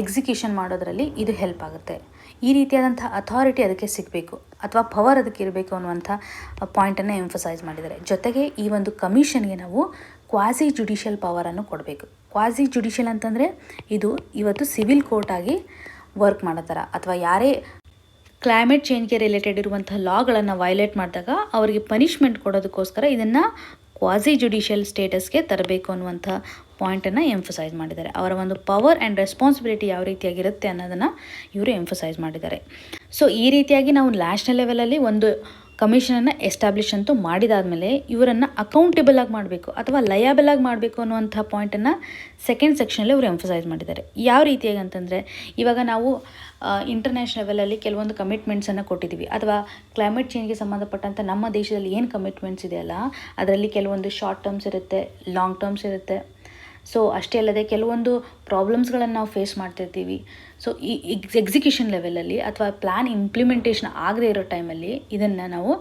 ಎಕ್ಸಿಕ್ಯೂಷನ್ ಮಾಡೋದ್ರಲ್ಲಿ ಇದು ಹೆಲ್ಪ್ ಆಗುತ್ತೆ. ಈ ರೀತಿಯಾದಂಥ ಅಥಾರಿಟಿ ಅದಕ್ಕೆ ಸಿಗಬೇಕು ಅಥವಾ ಪವರ್ ಅದಕ್ಕೆ ಇರಬೇಕು ಅನ್ನುವಂಥ ಪಾಯಿಂಟನ್ನು ಎಂಫಸೈಸ್ ಮಾಡಿದ್ದಾರೆ. ಜೊತೆಗೆ ಈ ಒಂದು ಕಮಿಷನ್ಗೆ ನಾವು ಕ್ವಾಸಿ ಜುಡಿಷಿಯಲ್ ಪವರನ್ನು ಕೊಡಬೇಕು. ಕ್ವಾಸಿ ಜುಡಿಷಿಯಲ್ ಅಂತಂದರೆ ಇದು ಇವತ್ತು ಸಿವಿಲ್ ಕೋರ್ಟ್ ಆಗಿ ವರ್ಕ್ ಮಾಡೋ ಥರ, ಅಥವಾ ಯಾರೇ ಕ್ಲೈಮೇಟ್ ಚೇಂಜ್ಗೆ ರಿಲೇಟೆಡ್ ಇರುವಂಥ ಲಾಗಳನ್ನು ವೈಲೇಟ್ ಮಾಡಿದಾಗ ಅವರಿಗೆ ಪನಿಷ್ಮೆಂಟ್ ಕೊಡೋದಕ್ಕೋಸ್ಕರ ಇದನ್ನು ಕ್ವಾಸಿ ಜುಡಿಷಿಯಲ್ ಸ್ಟೇಟಸ್ಗೆ ತರಬೇಕು ಅನ್ನುವಂಥ ಪಾಯಿಂಟನ್ನು ಎಂಫಸೈಸ್ ಮಾಡಿದ್ದಾರೆ. ಅವರ ಒಂದು ಪವರ್ ಆ್ಯಂಡ್ ರೆಸ್ಪಾನ್ಸಿಬಿಲಿಟಿ ಯಾವ ರೀತಿಯಾಗಿರುತ್ತೆ ಅನ್ನೋದನ್ನು ಇವರು ಎಂಫಸೈಸ್ ಮಾಡಿದ್ದಾರೆ. ಸೊ ಈ ರೀತಿಯಾಗಿ ನಾವು ನ್ಯಾಷನಲ್ ಲೆವೆಲಲ್ಲಿ ಒಂದು ಕಮಿಷನನ್ನು ಎಸ್ಟಾಬ್ಲಿಷ್ ಅಂತೂ ಮಾಡಿದಾದಮೇಲೆ ಇವರನ್ನು ಅಕೌಂಟೇಬಲ್ ಆಗಿ ಮಾಡಬೇಕು ಅಥವಾ ಲಯಬಲ್ ಆಗಿ ಮಾಡಬೇಕು ಅನ್ನುವಂಥ ಪಾಯಿಂಟನ್ನು ಸೆಕೆಂಡ್ ಸೆಕ್ಷನಲ್ಲಿ ಅವರು ಎಂಫಸೈಸ್ ಮಾಡಿದ್ದಾರೆ. ಯಾವ ರೀತಿಯಾಗಿ ಅಂತಂದರೆ, ಇವಾಗ ನಾವು ಇಂಟರ್ನ್ಯಾಷನಲ್ ಲೆವೆಲಲ್ಲಿ ಕೆಲವೊಂದು ಕಮಿಟ್ಮೆಂಟ್ಸನ್ನು ಕೊಟ್ಟಿದ್ದೀವಿ, ಅಥವಾ ಕ್ಲೈಮೇಟ್ ಚೇಂಜ್ಗೆ ಸಂಬಂಧಪಟ್ಟಂಥ ನಮ್ಮ ದೇಶದಲ್ಲಿ ಏನು ಕಮಿಟ್ಮೆಂಟ್ಸ್ ಇದೆಯಲ್ಲ ಅದರಲ್ಲಿ ಕೆಲವೊಂದು ಶಾರ್ಟ್ ಟರ್ಮ್ಸ್ ಇರುತ್ತೆ, ಲಾಂಗ್ ಟರ್ಮ್ಸ್ ಇರುತ್ತೆ. ಸೊ ಅಷ್ಟೇ ಅಲ್ಲದೆ ಕೆಲವೊಂದು ಪ್ರಾಬ್ಲಮ್ಸ್ಗಳನ್ನು ನಾವು ಫೇಸ್ ಮಾಡ್ತಿರ್ತೀವಿ. ಸೊ ಈ ಎಕ್ಸಿಕ್ಯೂಷನ್ ಲೆವೆಲಲ್ಲಿ ಅಥವಾ ಪ್ಲ್ಯಾನ್ ಇಂಪ್ಲಿಮೆಂಟೇಷನ್ ಆಗದೇ ಇರೋ ಟೈಮಲ್ಲಿ ಇದನ್ನು ನಾವು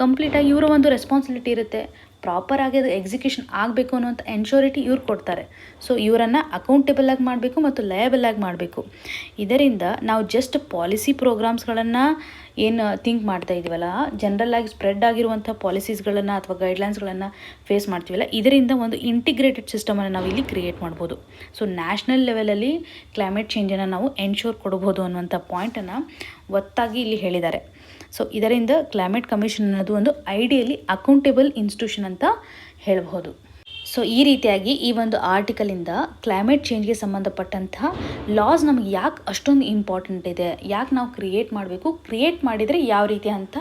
ಕಂಪ್ಲೀಟಾಗಿ ಇವರ ಒಂದು ರೆಸ್ಪಾನ್ಸಿಬಿಲಿಟಿ ಇರುತ್ತೆ, ಪ್ರಾಪರಾಗಿ ಅದು ಎಕ್ಸಿಕ್ಯೂಷನ್ ಆಗಬೇಕು ಅನ್ನೋಂಥ ಎನ್ಶೂರಿಟಿ ಇವ್ರು ಕೊಡ್ತಾರೆ. ಸೊ ಇವರನ್ನು ಅಕೌಂಟೇಬಲ್ ಆಗಿ ಮಾಡಬೇಕು ಮತ್ತು ಲಯಬಲ್ ಆಗಿ ಮಾಡಬೇಕು. ಇದರಿಂದ ನಾವು ಜಸ್ಟ್ ಪಾಲಿಸಿ ಪ್ರೋಗ್ರಾಮ್ಸ್ಗಳನ್ನು ಏನು ಥಿಂಕ್ ಮಾಡ್ತಾ ಇದ್ದೀವಲ್ಲ, ಜನರಲ್ಲಾಗಿ ಸ್ಪ್ರೆಡ್ ಆಗಿರುವಂಥ ಪಾಲಿಸೀಸ್ಗಳನ್ನು ಅಥವಾ ಗೈಡ್ಲೈನ್ಸ್ಗಳನ್ನು ಫೇಸ್ ಮಾಡ್ತೀವಲ್ಲ, ಇದರಿಂದ ಒಂದು ಇಂಟಿಗ್ರೇಟೆಡ್ ಸಿಸ್ಟಮನ್ನು ನಾವು ಇಲ್ಲಿ ಕ್ರಿಯೇಟ್ ಮಾಡ್ಬೋದು. ಸೊ ನ್ಯಾಷನಲ್ ಲೆವೆಲಲ್ಲಿ ಕ್ಲೈಮೇಟ್ ಚೇಂಜನ್ನು ನಾವು ಎನ್ಶೂರ್ ಕೊಡ್ಬೋದು ಅನ್ನುವಂಥ ಪಾಯಿಂಟನ್ನು ಒತ್ತಾಗಿ ಇಲ್ಲಿ ಹೇಳಿದ್ದಾರೆ. ಸೊ ಇದರಿಂದ ಕ್ಲೈಮೇಟ್ ಕಮಿಷನ್ ಅನ್ನೋದು ಒಂದು ಐಡಿಯಲಿ ಅಕೌಂಟೇಬಲ್ ಇನ್ಸ್ಟಿಟ್ಯೂಷನ್ ಅಂತ ಹೇಳ್ಬೋದು. ಸೊ ಈ ರೀತಿಯಾಗಿ ಈ ಒಂದು ಆರ್ಟಿಕಲಿಂದ ಕ್ಲೈಮೇಟ್ ಚೇಂಜ್ಗೆ ಸಂಬಂಧಪಟ್ಟಂಥ ಲಾಸ್ ನಮಗೆ ಯಾಕೆ ಅಷ್ಟೊಂದು ಇಂಪಾರ್ಟೆಂಟ್ ಇದೆ, ಯಾಕೆ ನಾವು ಕ್ರಿಯೇಟ್ ಮಾಡಬೇಕು, ಕ್ರಿಯೇಟ್ ಮಾಡಿದರೆ ಯಾವ ರೀತಿಯಂಥ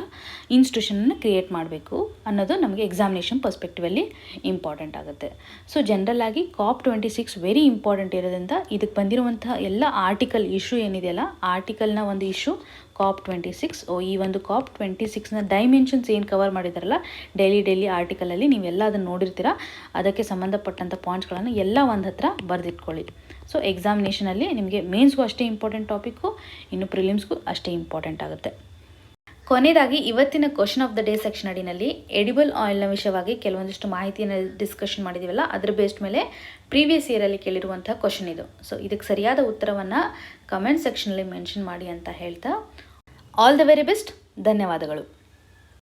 ಇನ್ಸ್ಟಿಟ್ಯೂಷನನ್ನು ಕ್ರಿಯೇಟ್ ಮಾಡಬೇಕು ಅನ್ನೋದು ನಮಗೆ ಎಕ್ಸಾಮಿನೇಷನ್ ಪರ್ಸ್ಪೆಕ್ಟಿವಲ್ಲಿ ಇಂಪಾರ್ಟೆಂಟ್ ಆಗುತ್ತೆ. ಸೊ ಜನರಲ್ಲಾಗಿ COP26 ವೆರಿ ಇಂಪಾರ್ಟೆಂಟ್ ಇರೋದ್ರಿಂದ ಇದಕ್ಕೆ ಬಂದಿರುವಂಥ ಎಲ್ಲ ಆರ್ಟಿಕಲ್ ಇಶ್ಯೂ ಏನಿದೆಯಲ್ಲ, ಆರ್ಟಿಕಲ್ನ ಒಂದು ಇಶ್ಯೂ COP26. ಈ ಒಂದು COP26ನ ಡೈಮೆನ್ಷನ್ಸ್ ಏನು ಕವರ್ ಮಾಡಿದಾರಲ್ಲ ಡೈಲಿ ಆರ್ಟಿಕಲಲ್ಲಿ, ನೀವೆಲ್ಲ ಅದನ್ನು ನೋಡಿರ್ತೀರ. ಅದಕ್ಕೆ ಸಂಬಂಧಪಟ್ಟಂಥ ಪಾಯಿಂಟ್ಸ್ಗಳನ್ನು ಎಲ್ಲ ಒಂದು ಹತ್ರ ಬರೆದಿಟ್ಕೊಳ್ಳಿ. ಸೊ ಎಕ್ಸಾಮಿನೇಷನಲ್ಲಿ ನಿಮಗೆ ಮೇನ್ಸ್ಗೂ ಅಷ್ಟೇ ಇಂಪಾರ್ಟೆಂಟ್ ಟಾಪಿಕ್ಕು, ಇನ್ನು ಪ್ರಿಲಿಮ್ಸ್ಗೂ ಅಷ್ಟೇ ಇಂಪಾರ್ಟೆಂಟ್ ಆಗುತ್ತೆ. ಕೊನೆಯದಾಗಿ ಇವತ್ತಿನ question of the day section ಅಡಿನಲ್ಲಿ ಎಡಿಬಲ್ ಆಯಿಲ್ನ ವಿಷಯವಾಗಿ ಕೆಲವೊಂದಿಷ್ಟು ಮಾಹಿತಿಯನ್ನು ಡಿಸ್ಕಷನ್ ಮಾಡಿದ್ದೀವಲ್ಲ, ಅದರ ಬೇಸ್ಡ್ ಮೇಲೆ ಪ್ರೀವಿಯಸ್ ಇಯರಲ್ಲಿ ಕೇಳಿರುವಂಥ ಕ್ವಶನ್ ಇದು. ಸೊ ಇದಕ್ಕೆ ಸರಿಯಾದ ಉತ್ತರವನ್ನು ಕಮೆಂಟ್ ಸೆಕ್ಷನಲ್ಲಿ ಮೆನ್ಷನ್ ಮಾಡಿ ಅಂತ ಹೇಳ್ತಾ, ಆಲ್ ದ ವೆರಿ ಬೆಸ್ಟ್. ಧನ್ಯವಾದಗಳು.